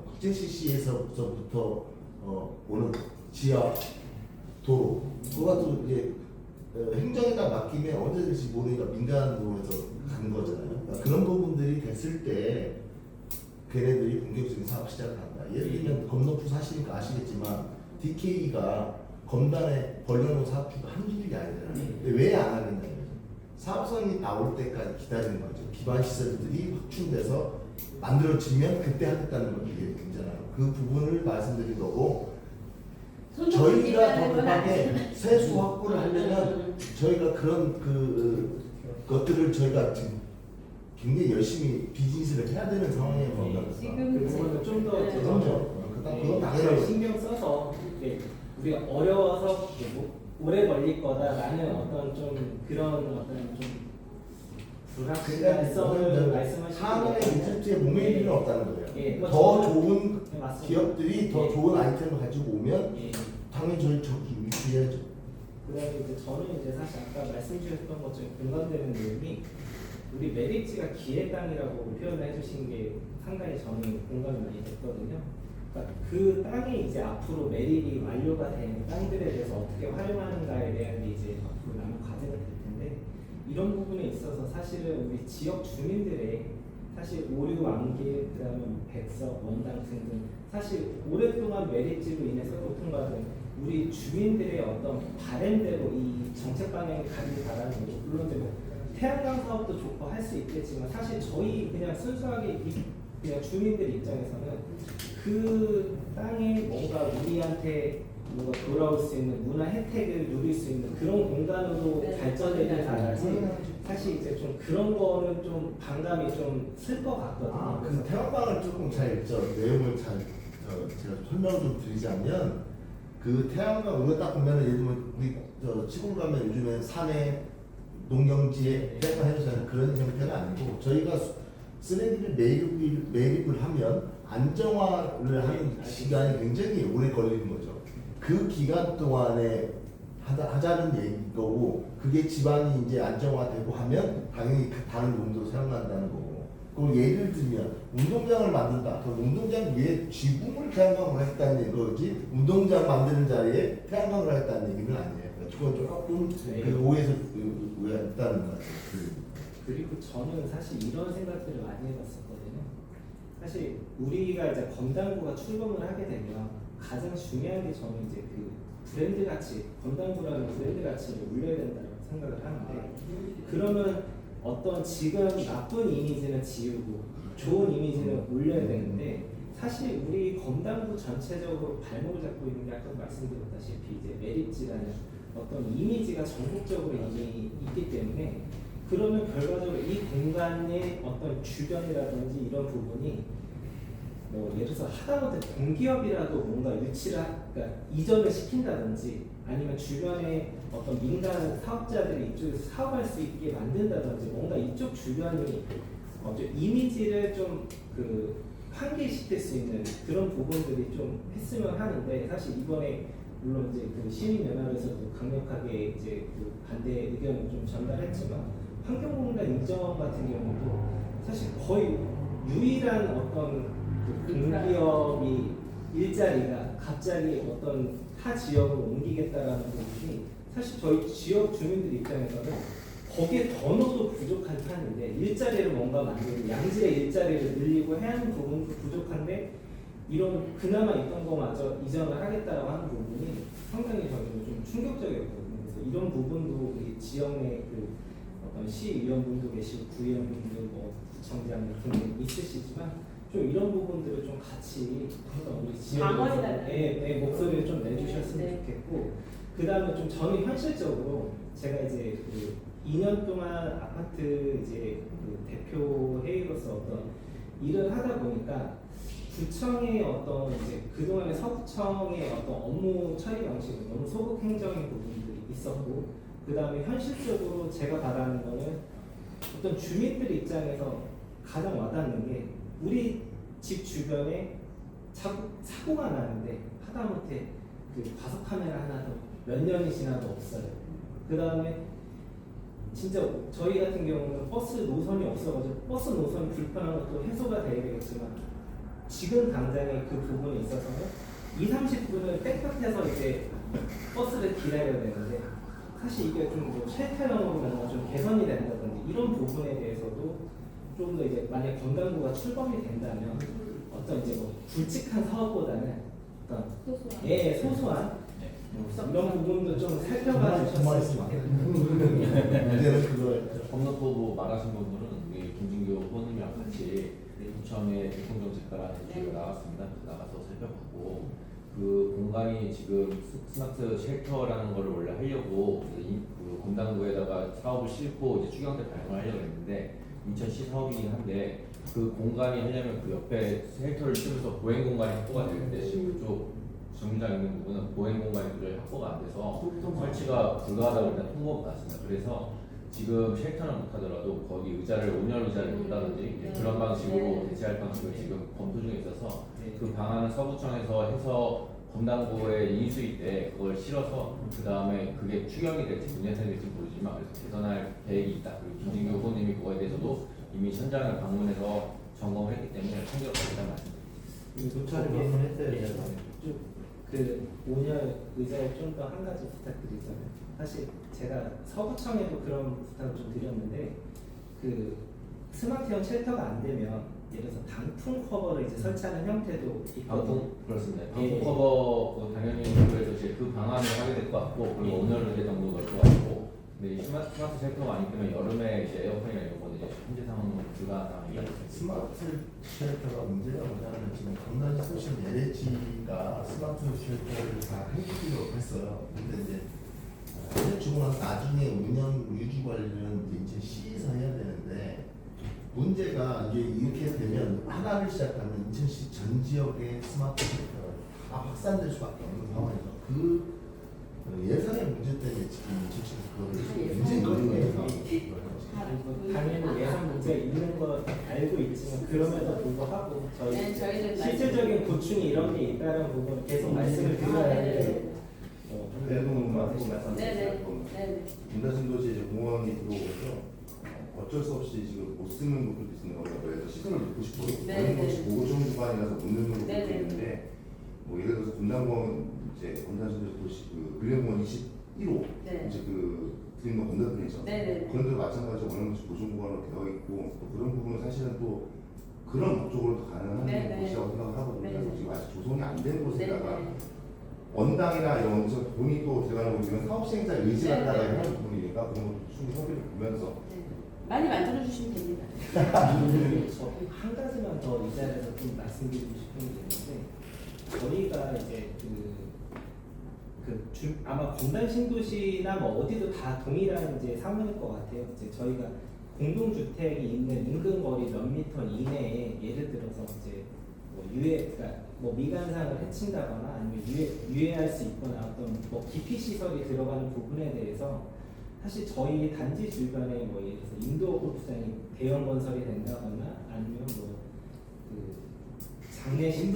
국제 CC에서부터 오는 지하 도로 그것도 이제 행정에다 맡기면 언제든지 모르니까 민간으로 해서 가는 거잖아요. 그러니까 그런 부분들이 됐을 때 걔네들이 본격적인 사업 시작을 한다. 예를 들면 검노프 사시니까 아시겠지만 DK가 검단에 벌려놓은 사업주가 한두 일이 아니잖아요. 왜 안 하겠냐면 사업성이 나올 때까지 기다리는 거죠. 기반 시설들이 확충돼서 만들어지면 그때 하겠다는 건 이게 되잖아요. 그 부분을 말씀드린 거고 저희가 더 급하게 세수 확보를 하려면 저희가 그런 것들을 저희가 지금 굉장히 열심히 비즈니스를 해야 되는 상황에 건강해서 지금 그 부분은 좀더 네. 그건 당연히 신경 써서 우리가 어려워서 오래 걸릴 거다라는 어떤 좀 그런 어떤 좀 불확실성을 말씀하시는 산업의 인센트에 목매일 일은 없다는 거예요. 예, 뭐 더 저는- 좋은 네, 맞습니다. 기업들이 더 예. 좋은 아이템을 가지고 오면 예. 당연히 저희 유치해야죠. 그다음에 이제 저는 이제 사실 아까 말씀 주셨던 것 중에 공감되는 내용이 우리 메리츠가 기회 땅이라고 표현을 해주신 게 상당히 저는 공감이 많이 됐거든요. 그러니까 그 땅이 이제 앞으로 메릴이 완료가 된 땅들에 대해서 어떻게 활용하는가에 대한 게 이제 앞으로 남은 과제가 될 텐데 이런 부분에 있어서 사실은 우리 지역 주민들의 사실 오류 완길 그다음에 백석 원당 등등 사실 오랫동안 메리츠로 인해서 고통받은 우리 주민들의 어떤 바램대로 이 정책 방향이 가길 바라는 거죠. 물론 이제 뭐 태양광 사업도 좋고 할 수 있겠지만 사실 저희 그냥 순수하게 그냥 주민들 입장에서는 그 땅에 뭔가 우리한테 뭔가 돌아올 수 있는 문화 혜택을 누릴 수 있는 그런 공간으로 네. 발전되길 바라지 사실 이제 좀 그런 거는 좀 반감이 좀 슬 것 같거든요. 그 태양광을 조금 내용을 제가 설명을 좀 드리자면 그 태양광 우리가 딱 보면은 예를 들면 우리 시골 가면 요즘에 산에 농경지에 태양광 해주잖아요. 그런 형태가 아니고 저희가 쓰레기를 매립을 하면 안정화를 하는 시간이 굉장히 오래 걸리는 거죠. 그 기간 동안에 하자는 얘기고 그게 집안이 이제 안정화되고 하면 당연히 그 다른 용도로 사용한다는 거고. 그리고 예를 들면 운동장을 만든다. 그 운동장 위에 지붕을 태양광으로 했다는 거지 운동장 만드는 자리에 태양광을 했다는 얘기는 아니에요. 그건 조금 그 오해에서 있다는 것 같아요. 그리고 저는 사실 이런 생각들을 많이 해봤었거든요. 사실 우리가 이제 검단구가 출범을 하게 되면 가장 중요한 게 저는 이제 그 브랜드 가치, 검단구라는 브랜드 가치를 올려야 된다고 생각을 하는데 그러면 어떤 지금 나쁜 이미지는 지우고 좋은 이미지는 올려야 되는데 사실 우리 검단구 전체적으로 발목을 잡고 있는 게 아까 말씀드렸다시피 이제 메리츠라는 어떤 이미지가 전국적으로 이미 있기 때문에 그러면 결과적으로 이 공간의 어떤 주변이라든지 이런 부분이 뭐 예를 들어서 하다못해 공기업이라도 뭔가 그러니까 이전을 시킨다든지 아니면 주변에 어떤 민간 사업자들이 이쪽에서 사업할 수 있게 만든다든지 뭔가 이쪽 주변이 이미지를 좀 환기시킬 수 있는 그런 부분들이 좀 했으면 하는데 사실 이번에 물론 이제 그 시민연합에서도 강력하게 이제 그 반대 의견을 좀 전달했지만 환경공단 인정원 같은 경우도 사실 거의 유일한 어떤 그 공기업이 일자리가 갑자기 어떤 타 지역으로 옮기겠다라는 부분이 사실 저희 지역 주민들 입장에서는 거기에 더 넣어도 부족한 편인데 일자리를 뭔가 만들고 양질의 일자리를 늘리고 해야 하는 부분도 부족한데 이런 그나마 있던 거마저 이전을 하겠다라고 하는 부분이 상당히 저희는 좀 충격적이었거든요. 그래서 이런 부분도 우리 지역 내 그 어떤 시의원분도 계시고 구의원분들 뭐 구청장 등등 있으시지만 좀 이런 부분들을 좀 같이 우리 지역에 목소리를 좀 내주셨으면 네. 좋겠고 그 다음에 좀 저는 현실적으로 제가 이제 그 2년 동안 아파트 이제 그 대표 회의로서 어떤 일을 하다 보니까 구청의 어떤 이제 그동안의 서구청의 어떤 업무 처리 방식은 너무 소극 행정인 부분들이 있었고 그 다음에 현실적으로 제가 바라는 거는 어떤 주민들 입장에서 가장 와닿는 게 우리 집 주변에 사고가 나는데 하다못해 그 과속 카메라 하나도 몇 년이 지나도 없어요. 그 다음에 진짜 저희 같은 경우는 버스 노선이 없어가지고 버스 노선이 불편한 것도 해소가 돼야 되겠지만 지금 당장에 그 부분에 있어서는 20-30분을 백팩해서 이제 버스를 기다려야 되는데 사실 이게 좀뭐 쉘터형으로 뭔가 좀 개선이 된다든지 이런 부분에 대해서도 좀 더 이제 만약 건강부가 출범이 된다면 어떤 이제 뭐 굵직한 사업보다는 어떤 소소한 이런 부분도 좀 살펴봐 정말 주셨으면 있으면 좋겠어요. 이제는 그걸 법무부 말하신 부분은 우리 김진규 후보님이랑 같이 부처의 교통정책과라는 주제가 나왔습니다. 나가서 살펴봤고 그 공간이 지금 스마트 쉘터라는 거를 원래 하려고 그 공단구에다가 사업을 싣고 이제 추경대 발행을 하려고 했는데 인천시 사업이긴 한데 그 공간이 하려면 그 옆에 쉘터를 쓰면서 보행 공간이 확보가 되는데 지금 그쪽 정류장 있는 부분은 보행 공간이 확보가 안 돼서 설치가 불가하다고 일단 통보가 났습니다. 그래서 지금 쉘터는 못하더라도 거기 의자를 온열 의자를 놓는다든지 그런 방식으로 대체할 방식을 지금 검토 중에 있어서 그 방안은 서구청에서 해서 검단구의 인수위 때 그걸 실어서 그 다음에 그게 추경이 될지 문제성이 될지 모르지만 그래서 개선할 계획이 있다. 그리고 김진규 후보님이 그거에 대해서도 이미 현장을 방문해서 점검을 했기 때문에 충격적이라는 말씀드립니다. 도차를 방문했어요. 네. 제가. 그 온열 의자에 좀 더 한 가지 부탁드리자면 사실 제가 서구청에도 그런 부탁을 좀 드렸는데 그 스마트형 쉘터가 안 되면 예를 들어서 방풍 커버를 이제 설치하는 형태도 있거든요. 방풍 그렇습니다. 예. 방풍 커버 당연히 그래서 이제 그 방안을 하게 될 것 같고 그리고 온열 의자 정도 넣을 것 같고 근데 이 스마트 쉘터가 아니기 때문에 여름에 이제 에어컨이나 이런 거는 이제 현재 상황은 불가능하다. 스마트 쉘터가 문제라고 하면 지금 강남 소신 LH가 스마트 쉘터를 다 해주기로 했어요. 근데 이제 해주고 나서 나중에 운영 유지 관리는 이제 시에서 해야 되는데 문제가 이제 이렇게 되면 하나를 시작하면 인천시 전 지역의 스마트 쉘터가 다 확산될 수밖에 없는 상황이죠. 그 예산의 문제 때문에 지금 인천시에서 그거를 굉장히 노력을 해서 당연히 예산 문제가 있는 거 알고 있지만 그럼에도 불구하고 네, 저희는 실질적인 고충이 이런 게 있다는 부분 계속 말씀을 드려야 하는데 대부분만 말씀드리고 네네. 분다신도시에 이제 공원이 들어오고서 어쩔 수 없이 지금 못 쓰는 곳들도 있습니다. 그래서 시선을 놓고 싶어요. 네네. 그런 것이 보존 구간이라서 못 넣는 곳도 네네. 있는데 뭐 예를 들어서 분당공원 이제 분다신도시 그 그린공원 21호 네. 이제 그 드림과 건너편이죠. 네네. 그런 데도 마찬가지로 어느 것이 보존 구간으로 되어 있고 또 그런 부분은 사실은 또 그런 목적으로도 가능한 네네. 곳이라고 생각을 하거든요. 네네. 그래서 지금 아직 조성이 안 된 곳에다가 네네. 원당이나 이런 데서 돈이 또 들어가는 거 보면 사업 시행자 의지한다가 네네. 하는 부분이니까 그런 것도 충분히 협의를 보면서 많이 만들어 주시면 됩니다. 저 한 가지만 더 이 자리에서 좀 말씀드리고 싶은 게 있는데 저희가 이제 아마 건단 신도시나 뭐 어디도 다 동일한 이제 상황일 것 같아요. 이제 저희가 공동주택이 있는 인근 거리 몇 미터 이내에 예를 들어서 이제 뭐 그러니까 뭐 미관상을 해친다거나 아니면 유해할 수 있거나 어떤 뭐 기피 시설이 들어가는 부분에 대해서 사실 저희 단지 주변에 뭐 예를 들어서 인도어 골프장이 대형 건설이 된다거나 아니면 뭐 그 장례식장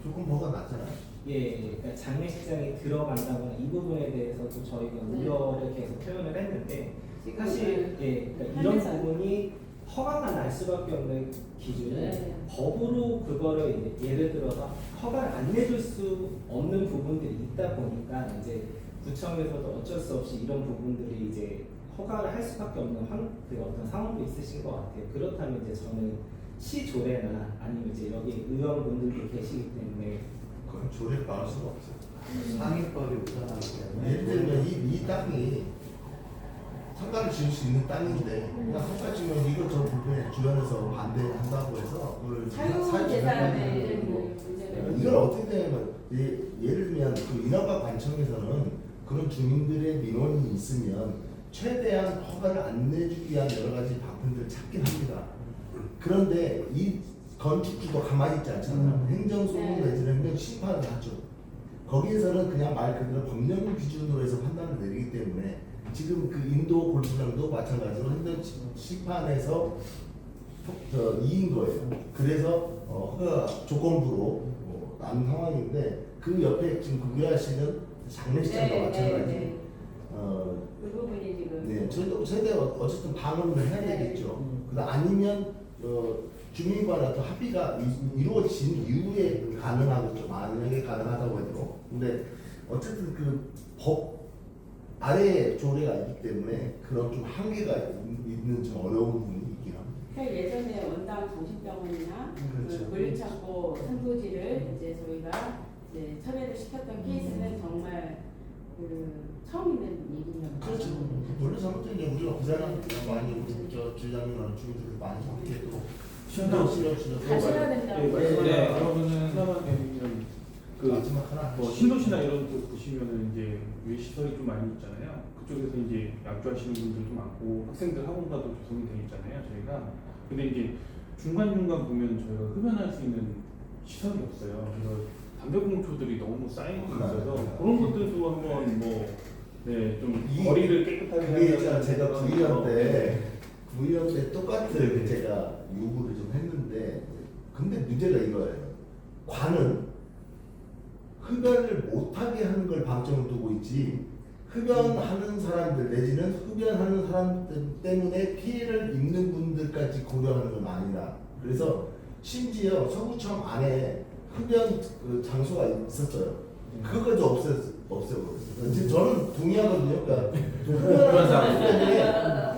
조금 뭐가 낫잖아요. 그러니까 장례식장이 들어간다거나 이 부분에 대해서도 저희가 우려를 계속 표현을 했는데 사실 그러니까 이런 부분이 허가가 날 수밖에 없는 기준은 법으로 그거를 이제 예를 들어서 허가를 안 내줄 수 없는 부분들이 있다 보니까 이제 구청에서도 어쩔 수 없이 이런 부분들이 이제 허가를 할 수밖에 없는 그 어떤 상황도 있으신 것 같아요. 그렇다면 이제 저는 시조례나 아니면 이제 여기 의원분들도 계시기 때문에 그건 조례를 받을 수가 없어요. 상위법이 우선하기 때문에 예를 들면 이 땅이 상가를 지을 수 있는 땅인데 그냥 상가 지으면 이거 저 부분에 주변에서 반대한다고 해서 그걸 사유 계산의 문제를 이걸 어떻게 되냐면 예를 들면 그 인허가 관청에서는 그런 주민들의 민원이 있으면 최대한 허가를 안 내주기 위한 여러 가지 방편들을 찾긴 합니다. 그런데 이 건축주도 가만히 있지 않잖아요. 행정소송 내지는 행정심판을 하죠. 거기에서는 그냥 말 그대로 법령 기준으로 해서 판단을 내리기 때문에 지금 그 인도 골프장도 마찬가지로 행정심판에서 이인 거예요. 그래서 허가 조건부로 난 상황인데 그 옆에 지금 구매하시는 장례식장과 마찬가지. 그 부분이 지금 네, 세대 어쨌든 방어를 해야 되겠죠. 그다 아니면 주민과의 또 합의가 이루어진 이후에 가능하겠죠. 만약에 가능하다고 해도. 근데 어쨌든 그 법 아래에 조례가 있기 때문에 그런 좀 한계가 있는 좀 어려운 부분이 있긴 합니다. 그러니까 예전에 원당 정신병원이나 그렇죠. 그 물류창고 선도지를 이제 저희가 이제 철회를 시켰던 케이스는 정말 그 처음 있는 일이었죠. 그렇죠. 원래 잘못된 이제 우리가 부산은 많이 우리 주장이나 주민들이 많이 상태도 가셔야 된다고. 네, 그러면은 하나만 얘기는 그 마지막 하나 뭐 신도시나 이런 데 보시면은 이제 외시설이 좀 많이 있잖아요. 그쪽에서 이제 약주하시는 분들도 많고 학생들 학원가도 조성이 되어 있잖아요. 저희가 근데 이제 중간 보면 저희가 흡연할 수 있는 시설이 없어요. 그래서 담배꽁초들이 너무 쌓이고 있어서 그런 것들도 한번 뭐네좀 거리를 깨끗하게 그게 있잖아. 하려면 제가 네. 구의원 때 똑같은 제가 요구를 좀 했는데 근데 문제가 이거예요. 관은 흡연을 못하게 하는 걸 방점을 두고 있지 흡연하는 사람들 내지는 흡연하는 사람들 때문에 피해를 입는 분들까지 고려하는 건 아니다. 그래서 심지어 서구청 안에 흡연 그 장소가 있었어요. 그거까지 없애버렸어요. 지금 저는 동의하거든요. 그러니까 흡연하는 사람 때문에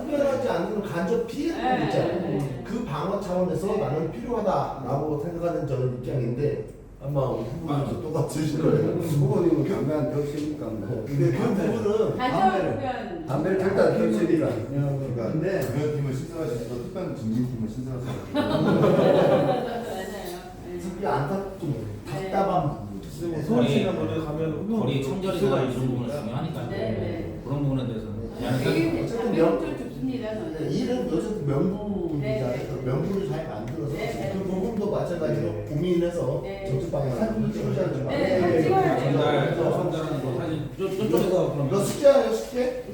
흡연하지 않는 간접 피해가 있잖아요. 그 방어 차원에서 나는 필요하다라고 생각하는 저는 입장인데 아마 후보님도 똑같으실 거예요. 후보님은 담배한 펴시니까 뭐. 근데 그 부분은 가져오면 담배를 절대 펴시니까. 그러니까 근데 흡연팀을 신설하셔서 흡연 증진팀을 신설하세요. 맞아요. 특히 좀 답답한 부분이죠. 근데 뭐 서울시나 뭐에 가면 거리 흡연 청결이나 부스가 이런 부분은 있으니까 중요하니까요. 네. 그런 부분에 대해서는 되게 어쨌든 담배꽁초 좋습니다. 저는. 일은 어쨌든 명분이잖아요. 네. 명분을 잘 만들어서 네. 그 부분도 마찬가지로 네. 고민해서 네. 정책 방향을 사진 찍으셔야 네, 사진 찍어야 돼요. 전달하는 거 사진 저쪽에서 그럼 이거 숙제예요, 숙제?